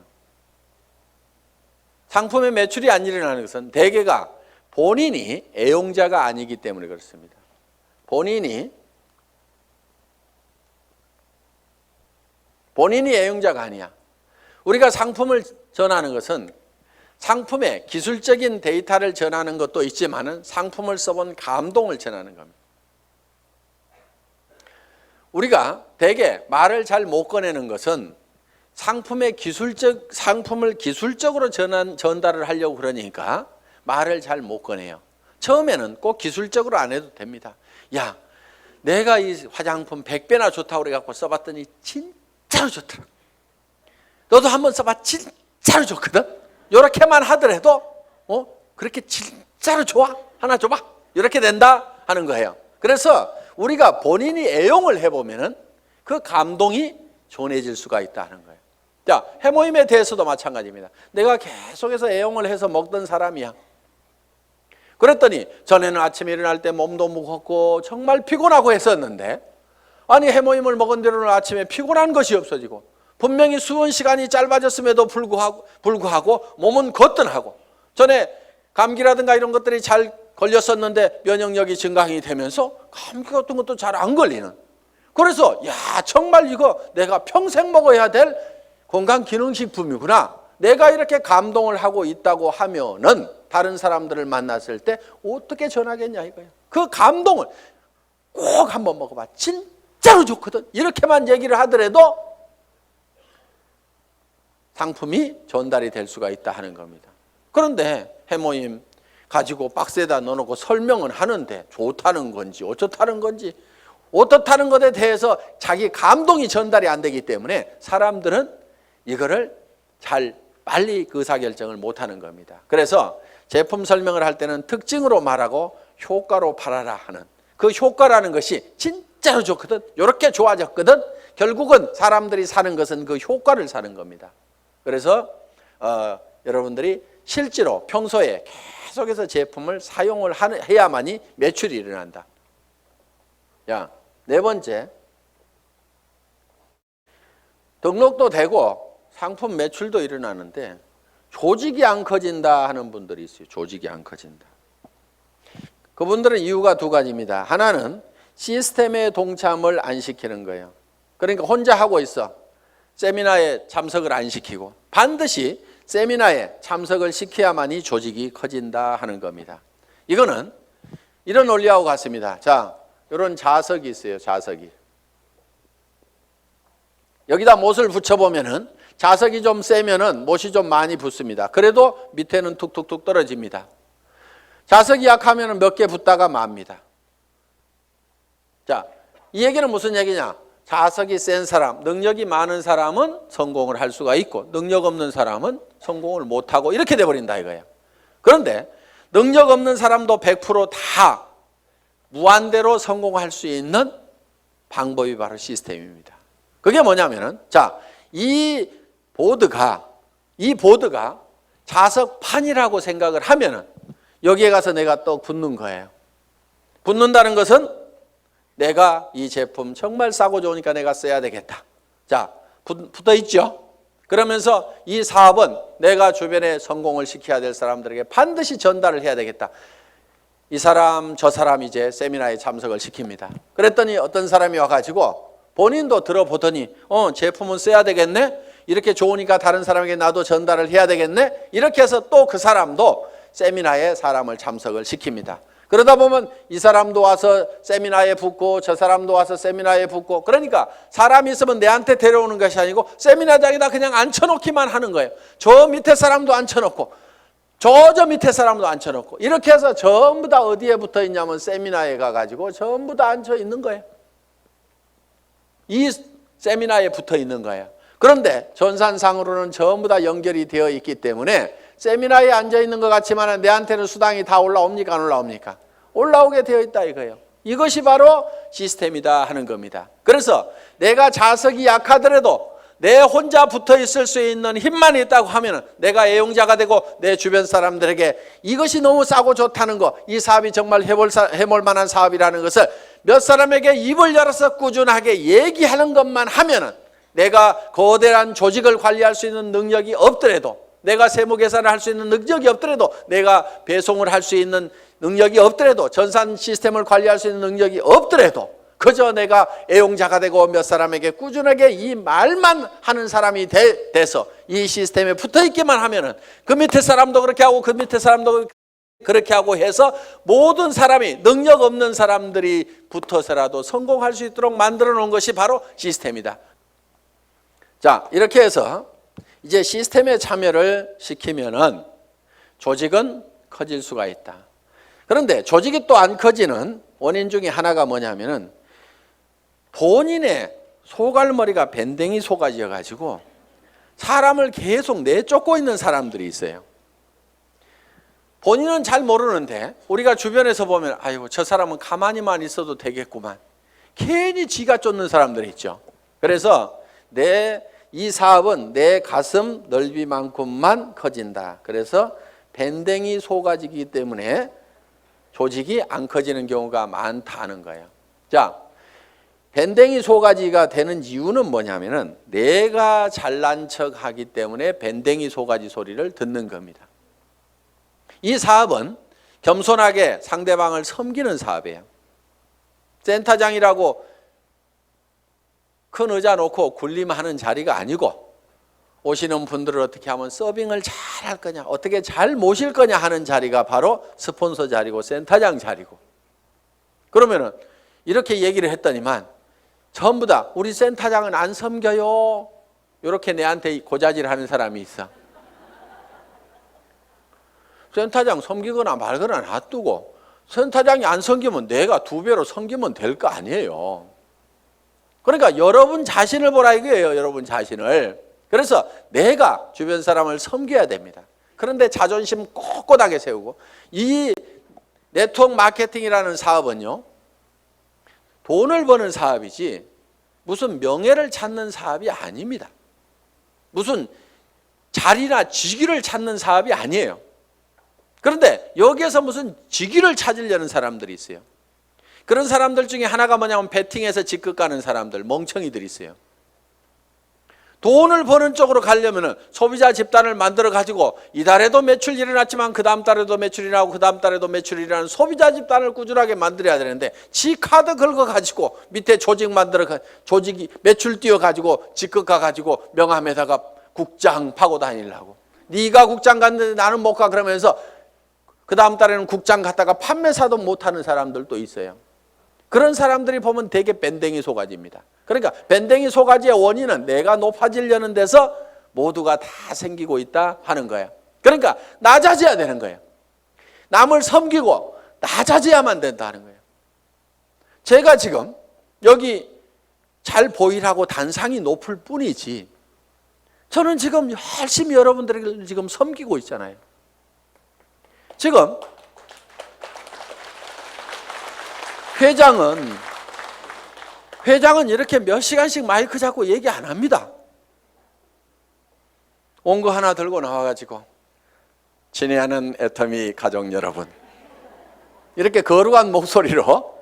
Speaker 1: 상품의 매출이 안 일어나는 것은 대개가 본인이 애용자가 아니기 때문에 그렇습니다. 본인이 애용자가 아니야. 우리가 상품을 전하는 것은 상품의 기술적인 데이터를 전하는 것도 있지만은 상품을 써본 감동을 전하는 겁니다. 우리가 대개 말을 잘 못 꺼내는 것은 상품을 기술적으로 전달을 하려고 그러니까 말을 잘 못 꺼내요. 처음에는 꼭 기술적으로 안 해도 됩니다. 야, 내가 이 화장품 100배나 좋다고 그래갖고 써봤더니 진짜로 좋더라. 너도 한번 써봐. 진짜로 좋거든. 이렇게만 하더라도 그렇게 진짜로 좋아? 하나 줘봐. 이렇게 된다 하는 거예요. 그래서 우리가 본인이 애용을 해보면은 그 감동이 전해질 수가 있다는 거예요. 자, 해모임에 대해서도 마찬가지입니다. 내가 계속해서 애용을 해서 먹던 사람이야. 그랬더니 전에는 아침에 일어날 때 몸도 무겁고 정말 피곤하고 했었는데, 아니 해모임을 먹은 뒤로는 아침에 피곤한 것이 없어지고 분명히 수면 시간이 짧아졌음에도 불구하고 몸은 거뜬하고, 전에 감기라든가 이런 것들이 잘 걸렸었는데 면역력이 증강이 되면서 감기 같은 것도 잘 안 걸리는, 그래서 야 정말 이거 내가 평생 먹어야 될 건강기능식품이구나, 내가 이렇게 감동을 하고 있다고 하면은 다른 사람들을 만났을 때 어떻게 전하겠냐 이거예요. 그 감동을 꼭 한번 먹어봐, 진짜로 좋거든, 이렇게만 얘기를 하더라도 상품이 전달이 될 수가 있다 하는 겁니다. 그런데 해모임 가지고 박스에다 넣어놓고 설명은 하는데 좋다는 건지 어쩌다는 건지 어떻다는 것에 대해서 자기 감동이 전달이 안 되기 때문에 사람들은 이거를 잘 빨리 의사결정을 못하는 겁니다. 그래서 제품 설명을 할 때는 특징으로 말하고 효과로 팔아라 하는, 그 효과라는 것이 진짜로 좋거든, 이렇게 좋아졌거든, 결국은 사람들이 사는 것은 그 효과를 사는 겁니다. 그래서 여러분들이 실제로 평소에 계속해서 제품을 사용을 해야만이 매출이 일어난다. 야, 네 번째, 등록도 되고 상품 매출도 일어나는데 조직이 안 커진다 하는 분들이 있어요. 조직이 안 커진다. 그분들은 이유가 두 가지입니다. 하나는 시스템에 동참을 안 시키는 거예요. 그러니까 혼자 하고 있어. 세미나에 참석을 안 시키고, 반드시 세미나에 참석을 시켜야만이 조직이 커진다 하는 겁니다. 이거는 이런 원리하고 같습니다. 자, 이런 자석이 있어요. 자석이. 여기다 못을 붙여보면은 자석이 좀 세면은 못이 좀 많이 붙습니다. 그래도 밑에는 툭툭툭 떨어집니다. 자석이 약하면은 몇 개 붙다가 맙니다. 자, 이 얘기는 무슨 얘기냐? 자석이 센 사람, 능력이 많은 사람은 성공을 할 수가 있고 능력 없는 사람은 성공을 못하고 이렇게 돼버린다 이거예요. 그런데 능력 없는 사람도 100% 무한대로 성공할 수 있는 방법이 바로 시스템입니다. 그게 뭐냐면은, 자, 이 보드가 자석판이라고 생각을 하면은 여기에 가서 내가 또 붙는 거예요. 붙는다는 것은 내가 이 제품 정말 싸고 좋으니까 내가 써야 되겠다. 자, 붙어 있죠? 그러면서 이 사업은 내가 주변에 성공을 시켜야 될 사람들에게 반드시 전달을 해야 되겠다. 이 사람 저 사람 이제 세미나에 참석을 시킵니다. 그랬더니 어떤 사람이 와가지고 본인도 들어보더니 제품은 써야 되겠네, 이렇게 좋으니까 다른 사람에게 나도 전달을 해야 되겠네, 이렇게 해서 또 그 사람도 세미나에 사람을 참석을 시킵니다. 그러다 보면 이 사람도 와서 세미나에 붙고 저 사람도 와서 세미나에 붙고, 그러니까 사람이 있으면 내한테 데려오는 것이 아니고 세미나장에다 그냥 앉혀놓기만 하는 거예요. 저 밑에 사람도 앉혀놓고 저 밑에 사람도 앉혀놓고 이렇게 해서 전부 다 어디에 붙어 있냐면 세미나에 가가지고 전부 다 앉혀 있는 거예요. 이 세미나에 붙어 있는 거예요. 그런데 전산상으로는 전부 다 연결이 되어 있기 때문에 세미나에 앉아 있는 것 같지만 내한테는 수당이 다 올라옵니까? 안 올라옵니까? 올라오게 되어 있다 이거예요. 이것이 바로 시스템이다 하는 겁니다. 그래서 내가 자석이 약하더라도 내 혼자 붙어 있을 수 있는 힘만 있다고 하면 내가 애용자가 되고 내 주변 사람들에게 이것이 너무 싸고 좋다는 거, 이 사업이 정말 해볼 만한 사업이라는 것을 몇 사람에게 입을 열어서 꾸준하게 얘기하는 것만 하면은, 내가 거대한 조직을 관리할 수 있는 능력이 없더라도, 내가 세무 계산을 할 수 있는 능력이 없더라도, 내가 배송을 할 수 있는 능력이 없더라도, 전산 시스템을 관리할 수 있는 능력이 없더라도, 그저 내가 애용자가 되고 몇 사람에게 꾸준하게 이 말만 하는 사람이 돼서 이 시스템에 붙어 있기만 하면은 그 밑에 사람도 그렇게 하고 그 밑에 사람도 그렇게 하고 해서 모든 사람이, 능력 없는 사람들이 붙어서라도 성공할 수 있도록 만들어 놓은 것이 바로 시스템이다. 자, 이렇게 해서 이제 시스템에 참여를 시키면은 조직은 커질 수가 있다. 그런데 조직이 또 안 커지는 원인 중에 하나가 뭐냐면은 본인의 소갈머리가 밴댕이 속아져 가지고 사람을 계속 내쫓고 있는 사람들이 있어요. 본인은 잘 모르는데 우리가 주변에서 보면 아이고 저 사람은 가만히만 있어도 되겠구만. 괜히 지가 쫓는 사람들이 있죠. 그래서 이 사업은 내 가슴 넓이만큼만 커진다. 그래서 밴댕이 소가지이기 때문에 조직이 안 커지는 경우가 많다는 거예요. 자, 밴댕이 소가지가 되는 이유는 뭐냐면은 내가 잘난 척 하기 때문에 밴댕이 소가지 소리를 듣는 겁니다. 이 사업은 겸손하게 상대방을 섬기는 사업이에요. 센터장이라고 큰 의자 놓고 군림하는 자리가 아니고 오시는 분들을 어떻게 하면 서빙을 잘 할 거냐, 어떻게 잘 모실 거냐 하는 자리가 바로 스폰서 자리고 센터장 자리고. 그러면은 이렇게 얘기를 했더니만 전부 다 우리 센터장은 안 섬겨요. 이렇게 내한테 고자질하는 사람이 있어. 센터장 섬기거나 말거나 놔두고 센터장이 안 섬기면 내가 2배로 섬기면 될 거 아니에요. 그러니까 여러분 자신을 보라 이거예요. 여러분 자신을. 그래서 내가 주변 사람을 섬겨야 됩니다. 그런데 자존심 꼿꼿하게 세우고, 이 네트워크 마케팅이라는 사업은요, 돈을 버는 사업이지 무슨 명예를 찾는 사업이 아닙니다. 무슨 자리나 직위를 찾는 사업이 아니에요. 그런데 여기에서 무슨 직위를 찾으려는 사람들이 있어요. 그런 사람들 중에 하나가 뭐냐면 베팅에서 직급 가는 사람들, 멍청이들이 있어요. 돈을 버는 쪽으로 가려면 소비자 집단을 만들어 가지고 이달에도 매출 일어났지만 그 다음 달에도 매출이 나고 그 다음 달에도 매출이 일어나는 소비자 집단을 꾸준하게 만들어야 되는데, 지 카드 긁어 가지고 밑에 조직 만들어 조직이 매출 띄워 가지고 직급 가 가지고 명함에다가 국장 파고 다니려고. 네가 국장 갔는데 나는 못 가 그러면서 그 다음 달에는 국장 갔다가 판매사도 못하는 사람들도 있어요. 그런 사람들이 보면 되게 밴댕이 소가지입니다. 그러니까 밴댕이 소가지의 원인은 내가 높아지려는 데서 모두가 다 생기고 있다 하는 거예요. 그러니까 낮아져야 되는 거예요. 남을 섬기고 낮아져야만 된다 하는 거예요. 제가 지금 여기 잘 보이라고 단상이 높을 뿐이지 저는 지금 열심히 여러분들을 지금 섬기고 있잖아요. 지금 회장은 이렇게 몇 시간씩 마이크 잡고 얘기 안 합니다. 온 거 하나 들고 나와가지고 친애하는 애터미 가족 여러분, 이렇게 거룩한 목소리로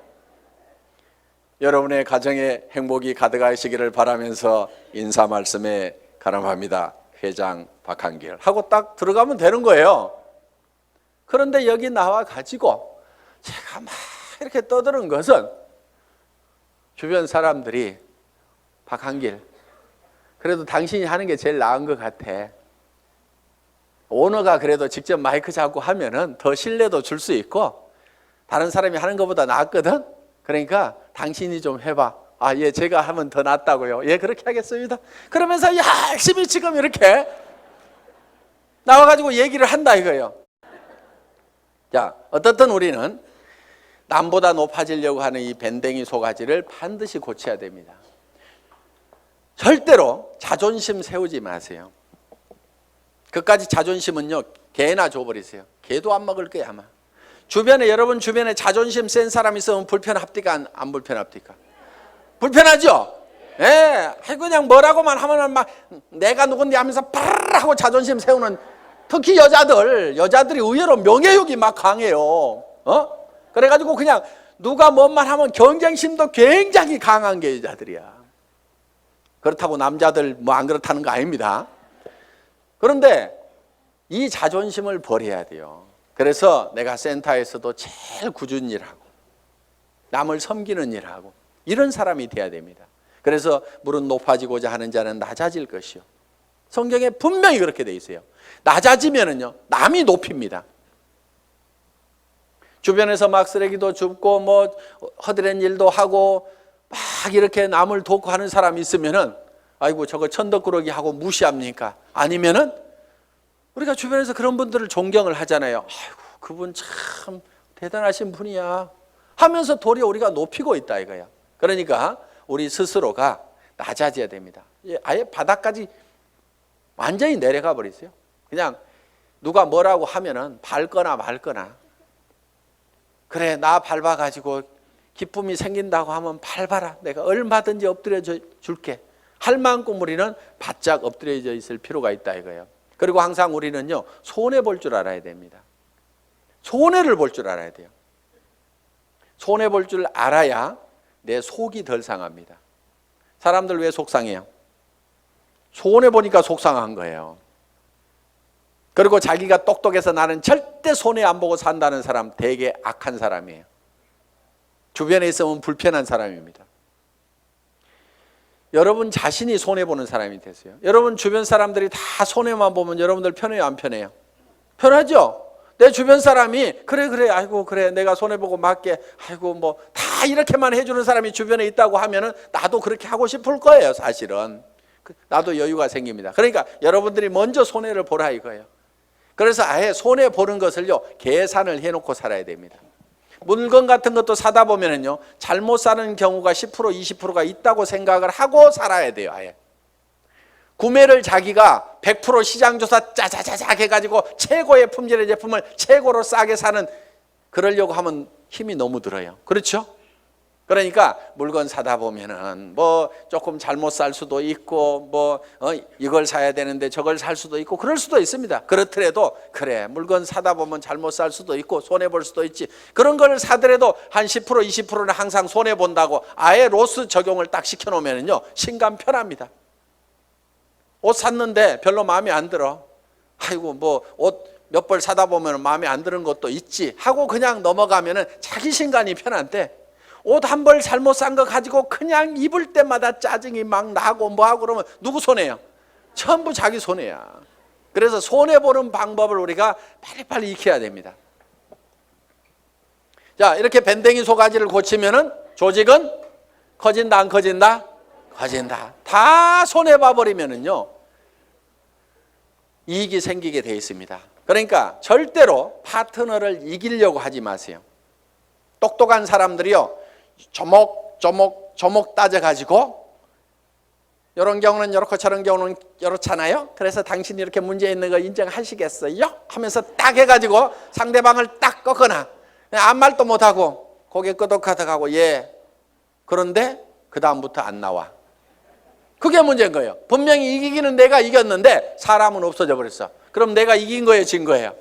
Speaker 1: 여러분의 가정에 행복이 가득하시기를 바라면서 인사 말씀에 가름합니다. 회장 박한길 하고 딱 들어가면 되는 거예요. 그런데 여기 나와가지고 제가 막 이렇게 떠드는 것은 주변 사람들이 박한길, 그래도 당신이 하는 게 제일 나은 것 같아. 오너가 그래도 직접 마이크 잡고 하면은 더 신뢰도 줄 수 있고 다른 사람이 하는 것보다 낫거든. 그러니까 당신이 좀 해봐. 아, 예, 제가 하면 더 낫다고요. 예, 그렇게 하겠습니다. 그러면서 열심히 지금 이렇게 나와가지고 얘기를 한다 이거예요. 자, 어떻든 우리는 남보다 높아지려고 하는 이 밴댕이 소가지를 반드시 고쳐야 됩니다. 절대로 자존심 세우지 마세요. 그까지 자존심은요, 개나 줘버리세요. 개도 안 먹을 거야 아마. 여러분 주변에 자존심 센 사람 있으면 불편합니까? 안 불편합니까? 불편하죠? 예, 그냥 뭐라고만 하면은 막 내가 누군데 하면서 파르르 하고 자존심 세우는, 특히 여자들이 의외로 명예욕이 막 강해요. 그래가지고 그냥 누가 뭔 말 하면 경쟁심도 굉장히 강한 게 여자들이야. 그렇다고 남자들 뭐 안 그렇다는 거 아닙니다. 그런데 이 자존심을 버려야 돼요. 그래서 내가 센터에서도 제일 꾸준히 일하고 남을 섬기는 일하고 이런 사람이 돼야 됩니다. 그래서 무릇 높아지고자 하는 자는 낮아질 것이요. 성경에 분명히 그렇게 돼 있어요. 낮아지면은요, 남이 높입니다. 주변에서 막 쓰레기도 줍고 뭐 허드렛 일도 하고 막 이렇게 남을 돕고 하는 사람이 있으면은 아이고 저거 천덕꾸러기 하고 무시합니까? 아니면은 우리가 주변에서 그런 분들을 존경을 하잖아요. 아이고 그분 참 대단하신 분이야 하면서 도리어 우리가 높이고 있다 이거야. 그러니까 우리 스스로가 낮아져야 됩니다. 아예 바닥까지 완전히 내려가 버리세요. 그냥 누가 뭐라고 하면은 밟거나 말거나, 그래 나 밟아가지고 기쁨이 생긴다고 하면 밟아라, 내가 얼마든지 엎드려 줄게 할 만큼 우리는 바짝 엎드려져 있을 필요가 있다 이거예요. 그리고 항상 우리는요, 손해볼 줄 알아야 됩니다. 손해를 볼 줄 알아야 돼요. 손해볼 줄 알아야 내 속이 덜 상합니다. 사람들 왜 속상해요? 손해보니까 속상한 거예요. 그리고 자기가 똑똑해서 나는 절대 손해 안 보고 산다는 사람 되게 악한 사람이에요. 주변에 있으면 불편한 사람입니다. 여러분 자신이 손해보는 사람이 되세요. 여러분 주변 사람들이 다 손해만 보면 여러분들 편해요, 안 편해요? 편하죠? 내 주변 사람이 그래 아이고 그래 내가 손해보고 맞게 아이고 뭐 다 이렇게만 해주는 사람이 주변에 있다고 하면은 나도 그렇게 하고 싶을 거예요. 사실은 나도 여유가 생깁니다. 그러니까 여러분들이 먼저 손해를 보라 이거예요. 그래서 아예 손해보는 것을요 계산을 해놓고 살아야 됩니다. 물건 같은 것도 사다 보면은요 잘못 사는 경우가 10% 20%가 있다고 생각을 하고 살아야 돼요. 아예 구매를 자기가 100% 시장조사 짜자자자 해가지고 최고의 품질의 제품을 최고로 싸게 사는, 그러려고 하면 힘이 너무 들어요. 그렇죠? 그러니까 물건 사다 보면은 뭐 조금 잘못 살 수도 있고 뭐 이걸 사야 되는데 저걸 살 수도 있고 그럴 수도 있습니다. 그렇더라도 그래 물건 사다 보면 잘못 살 수도 있고 손해 볼 수도 있지, 그런 걸 사더라도 한 10% 20%는 항상 손해 본다고 아예 로스 적용을 딱 시켜 놓으면은요 신감 편합니다. 옷 샀는데 별로 마음에 안 들어, 아이고 뭐 옷 몇 벌 사다 보면 마음에 안 드는 것도 있지 하고 그냥 넘어가면은 자기 신간이 편한데, 옷 한 벌 잘못 산 거 가지고 그냥 입을 때마다 짜증이 막 나고 뭐하고 그러면 누구 손해요? 전부 자기 손해야. 그래서 손해보는 방법을 우리가 빨리빨리 익혀야 됩니다. 자, 이렇게 밴댕이 소가지를 고치면은 조직은 커진다 안 커진다? 커진다. 다 손해봐 버리면은요 이익이 생기게 돼 있습니다. 그러니까 절대로 파트너를 이기려고 하지 마세요. 똑똑한 사람들이요 조목 따져가지고 이런 경우는 이렇고 저런 경우는 이렇잖아요. 그래서 당신이 이렇게 문제 있는 거 인정하시겠어요? 하면서 딱 해가지고 상대방을 딱 꺾거나 아무 말도 못하고 고개 끄덕하다가고 예 그런데 그 다음부터 안 나와. 그게 문제인 거예요. 분명히 이기기는 내가 이겼는데 사람은 없어져 버렸어. 그럼 내가 이긴 거예요, 진 거예요?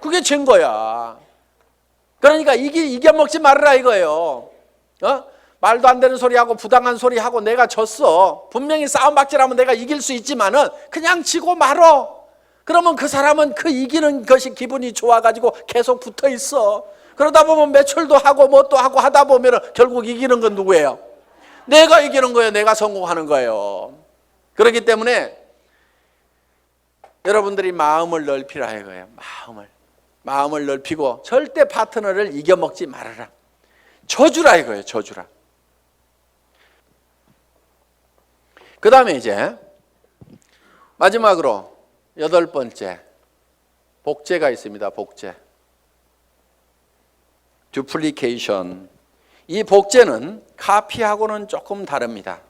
Speaker 1: 그게 진 거야. 그러니까 이겨먹지 말아라 이거예요. 말도 안 되는 소리하고 부당한 소리하고 내가 졌어. 분명히 싸움박질하면 내가 이길 수 있지만은 그냥 지고 말어. 그러면 그 사람은 그 이기는 것이 기분이 좋아가지고 계속 붙어 있어. 그러다 보면 매출도 하고 뭣도 하고 하다 보면은 결국 이기는 건 누구예요? 내가 이기는 거예요. 내가 성공하는 거예요. 그렇기 때문에 여러분들이 마음을 넓히라 이거예요. 마음을 넓히고 절대 파트너를 이겨먹지 말아라. 져주라 이거예요. 져주라. 그 다음에 이제 마지막으로 8번째 복제가 있습니다. 복제. 듀플리케이션. 이 복제는 카피하고는 조금 다릅니다.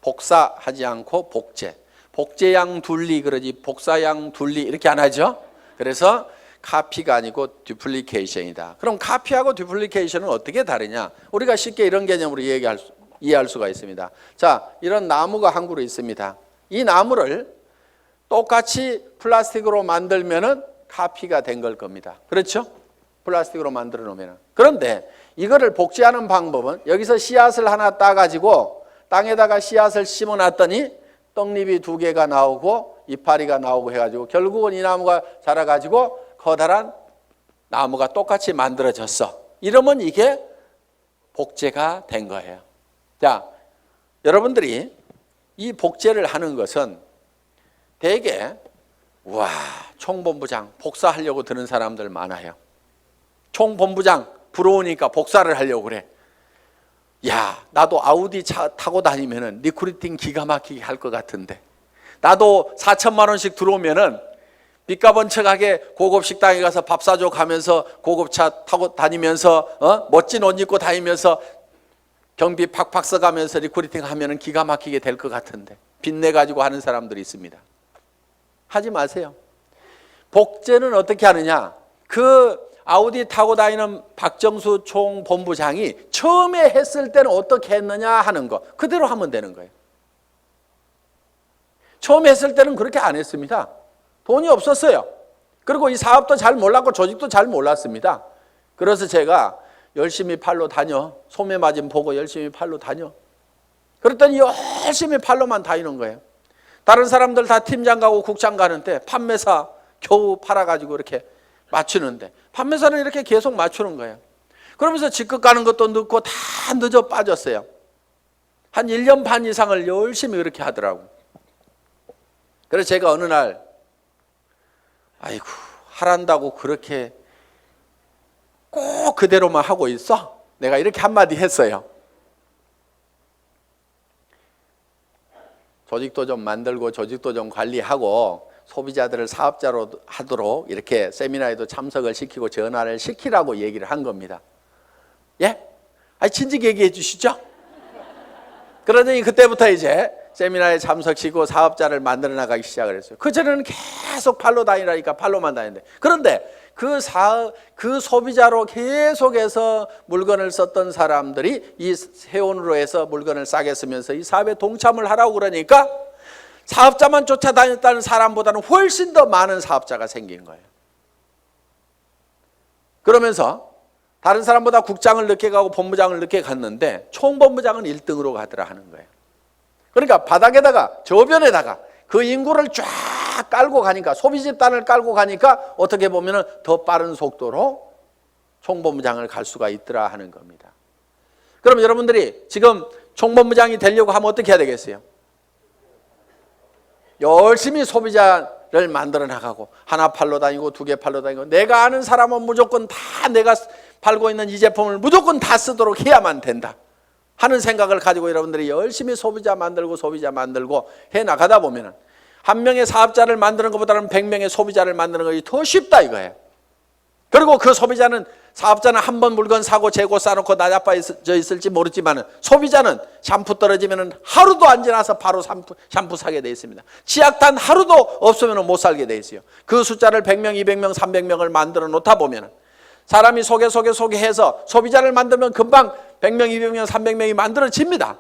Speaker 1: 복사하지 않고 복제. 복제양 둘리 그러지 복사양 둘리 이렇게 안 하죠. 그래서 카피가 아니고 듀플리케이션이다. 그럼 카피하고 듀플리케이션은 어떻게 다르냐? 우리가 쉽게 이런 개념으로 이해할 수가 있습니다. 자, 이런 나무가 한 그루 있습니다. 이 나무를 똑같이 플라스틱으로 만들면은 카피가 된 걸 겁니다. 그렇죠? 플라스틱으로 만들어 놓으면. 그런데 이거를 복제하는 방법은 여기서 씨앗을 하나 따가지고 땅에다가 씨앗을 심어 놨더니 떡잎이 2개가 나오고 이파리가 나오고 해가지고 결국은 이 나무가 자라가지고 커다란 나무가 똑같이 만들어졌어. 이러면 이게 복제가 된 거예요. 자, 여러분들이 이 복제를 하는 것은 대개 와 총본부장 복사하려고 드는 사람들 많아요. 총본부장 부러우니까 복사를 하려고 그래. 야, 나도 아우디 차 타고 다니면은 리크루팅 기가 막히게 할 것 같은데, 나도 4천만 원씩 들어오면은 빚가번쩍하게 고급 식당에 가서 밥 사줘 가면서 고급차 타고 다니면서 멋진 옷 입고 다니면서 경비 팍팍 써가면서 리크루팅 하면은 기가 막히게 될 것 같은데 빚내 가지고 하는 사람들이 있습니다. 하지 마세요. 복제는 어떻게 하느냐? 그 아우디 타고 다니는 박정수 총본부장이 처음에 했을 때는 어떻게 했느냐 하는 거 그대로 하면 되는 거예요. 처음 했을 때는 그렇게 안 했습니다. 돈이 없었어요. 그리고 이 사업도 잘 몰랐고 조직도 잘 몰랐습니다. 그래서 제가 열심히 팔로 다녀. 소매 마진 보고 열심히 팔로 다녀. 그랬더니 열심히 팔로만 다니는 거예요. 다른 사람들 다 팀장 가고 국장 가는데 판매사 겨우 팔아가지고 이렇게 맞추는데 판매사는 이렇게 계속 맞추는 거예요. 그러면서 직급 가는 것도 늦고 다 늦어 빠졌어요. 한 1년 반 이상을 열심히 그렇게 하더라고. 그래서 제가 어느 날 아이고 하란다고 그렇게 꼭 그대로만 하고 있어? 내가 이렇게 한마디 했어요. 조직도 좀 만들고 조직도 좀 관리하고 소비자들을 사업자로 하도록 이렇게 세미나에도 참석을 시키고 전화를 시키라고 얘기를 한 겁니다. 예? 진즉 얘기해 주시죠. 그러더니 그때부터 이제 세미나에 참석시키고 사업자를 만들어 나가기 시작을 했어요. 그전에는 계속 팔로 다니라니까 팔로만 다니는데 그런데 그 소비자로 계속해서 물건을 썼던 사람들이 이 세원으로 해서 물건을 싸게 쓰면서 이 사업에 동참을 하라고 그러니까 사업자만 쫓아다녔다는 사람보다는 훨씬 더 많은 사업자가 생긴 거예요. 그러면서 다른 사람보다 국장을 늦게 가고 본부장을 늦게 갔는데 총본부장은 1등으로 가더라 하는 거예요. 그러니까 바닥에다가 저변에다가 그 인구를 쫙 깔고 가니까 소비 집단을 깔고 가니까 어떻게 보면 더 빠른 속도로 총본부장을 갈 수가 있더라 하는 겁니다. 그럼 여러분들이 지금 총본부장이 되려고 하면 어떻게 해야 되겠어요? 열심히 소비자를 만들어 나가고 하나 팔러 다니고 두 개 팔러 다니고 내가 아는 사람은 무조건 다 내가 팔고 있는 이 제품을 무조건 다 쓰도록 해야만 된다 하는 생각을 가지고 여러분들이 열심히 소비자 만들고 해 나가다 보면 한 명의 사업자를 만드는 것보다는 100명의 소비자를 만드는 것이 더 쉽다 이거예요. 그리고 그 사업자는 한 번 물건 사고 재고 싸놓고 나자빠져 있을지 모르지만 소비자는 샴푸 떨어지면 하루도 안 지나서 바로 샴푸 사게 돼 있습니다. 치약단 하루도 없으면 못 살게 돼 있어요. 그 숫자를 100명, 200명, 300명을 만들어 놓다 보면 사람이 소개해서 소비자를 만들면 금방 100명, 200명, 300명이 만들어집니다.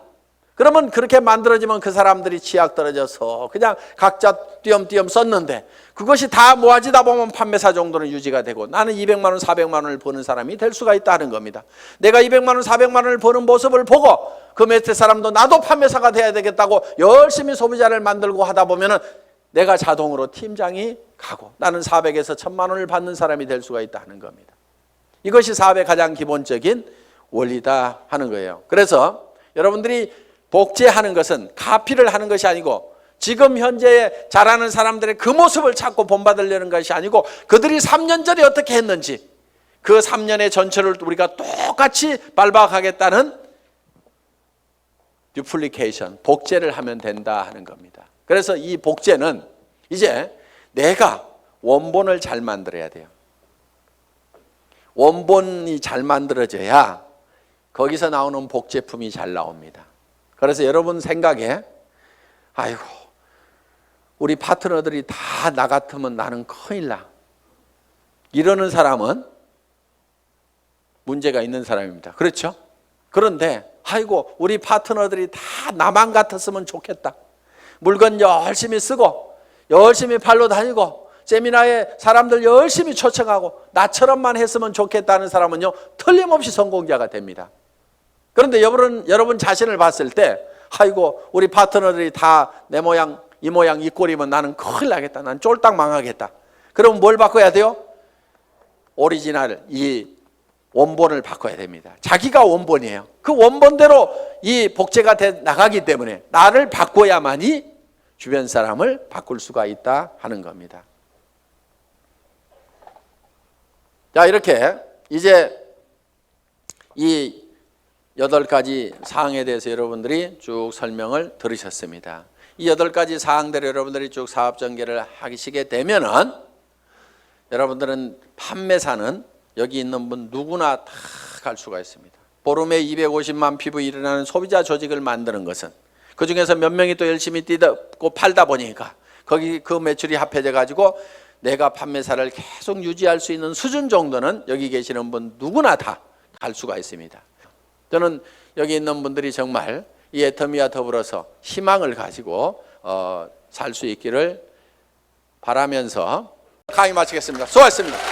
Speaker 1: 그러면 그렇게 만들어지면 그 사람들이 치약 떨어져서 그냥 각자 띄엄띄엄 썼는데 그것이 다 모아지다 보면 판매사 정도는 유지가 되고 나는 200만 원, 400만 원을 버는 사람이 될 수가 있다는 겁니다. 내가 200만 원, 400만 원을 버는 모습을 보고 그 밑에 사람도 나도 판매사가 돼야 되겠다고 열심히 소비자를 만들고 하다 보면 내가 자동으로 팀장이 가고 나는 400에서 1000만 원을 받는 사람이 될 수가 있다는 겁니다. 이것이 사업의 가장 기본적인 원리다 하는 거예요. 그래서 여러분들이 복제하는 것은 카피를 하는 것이 아니고 지금 현재 잘하는 사람들의 그 모습을 찾고 본받으려는 것이 아니고 그들이 3년 전에 어떻게 했는지 그 3년의 전철을 우리가 똑같이 밟아가겠다는 듀플리케이션, 복제를 하면 된다 하는 겁니다. 그래서 이 복제는 이제 내가 원본을 잘 만들어야 돼요. 원본이 잘 만들어져야 거기서 나오는 복제품이 잘 나옵니다. 그래서 여러분 생각에 아이고 우리 파트너들이 다 나 같으면 나는 큰일 나 이러는 사람은 문제가 있는 사람입니다. 그렇죠? 그런데 아이고 우리 파트너들이 다 나만 같았으면 좋겠다. 물건 열심히 쓰고 열심히 팔러 다니고 세미나에 사람들 열심히 초청하고 나처럼만 했으면 좋겠다는 사람은요 틀림없이 성공자가 됩니다. 그런데 여러분 자신을 봤을 때 아이고 우리 파트너들이 다 내 모양 이 모양 이 꼴이면 나는 큰일 나겠다. 난 쫄딱 망하겠다. 그럼 뭘 바꿔야 돼요? 오리지널 이 원본을 바꿔야 됩니다. 자기가 원본이에요. 그 원본대로 이 복제가 돼 나가기 때문에 나를 바꿔야만이 주변 사람을 바꿀 수가 있다 하는 겁니다. 자, 이렇게 이제 이 8가지 사항에 대해서 여러분들이 쭉 설명을 들으셨습니다. 이 8가지 사항대로 여러분들이 쭉 사업 전개를 하시게 되면은 여러분들은 판매사는 여기 있는 분 누구나 다 갈 수가 있습니다. 보름에 250만 피부 일어나는 소비자 조직을 만드는 것은 그 중에서 몇 명이 또 열심히 뛰고 팔다 보니까 거기 그 매출이 합해져 가지고 내가 판매사를 계속 유지할 수 있는 수준 정도는 여기 계시는 분 누구나 다 갈 수가 있습니다. 저는 여기 있는 분들이 정말 이 애터미와 더불어서 희망을 가지고 살 수 있기를 바라면서 강의 마치겠습니다. 수고하셨습니다.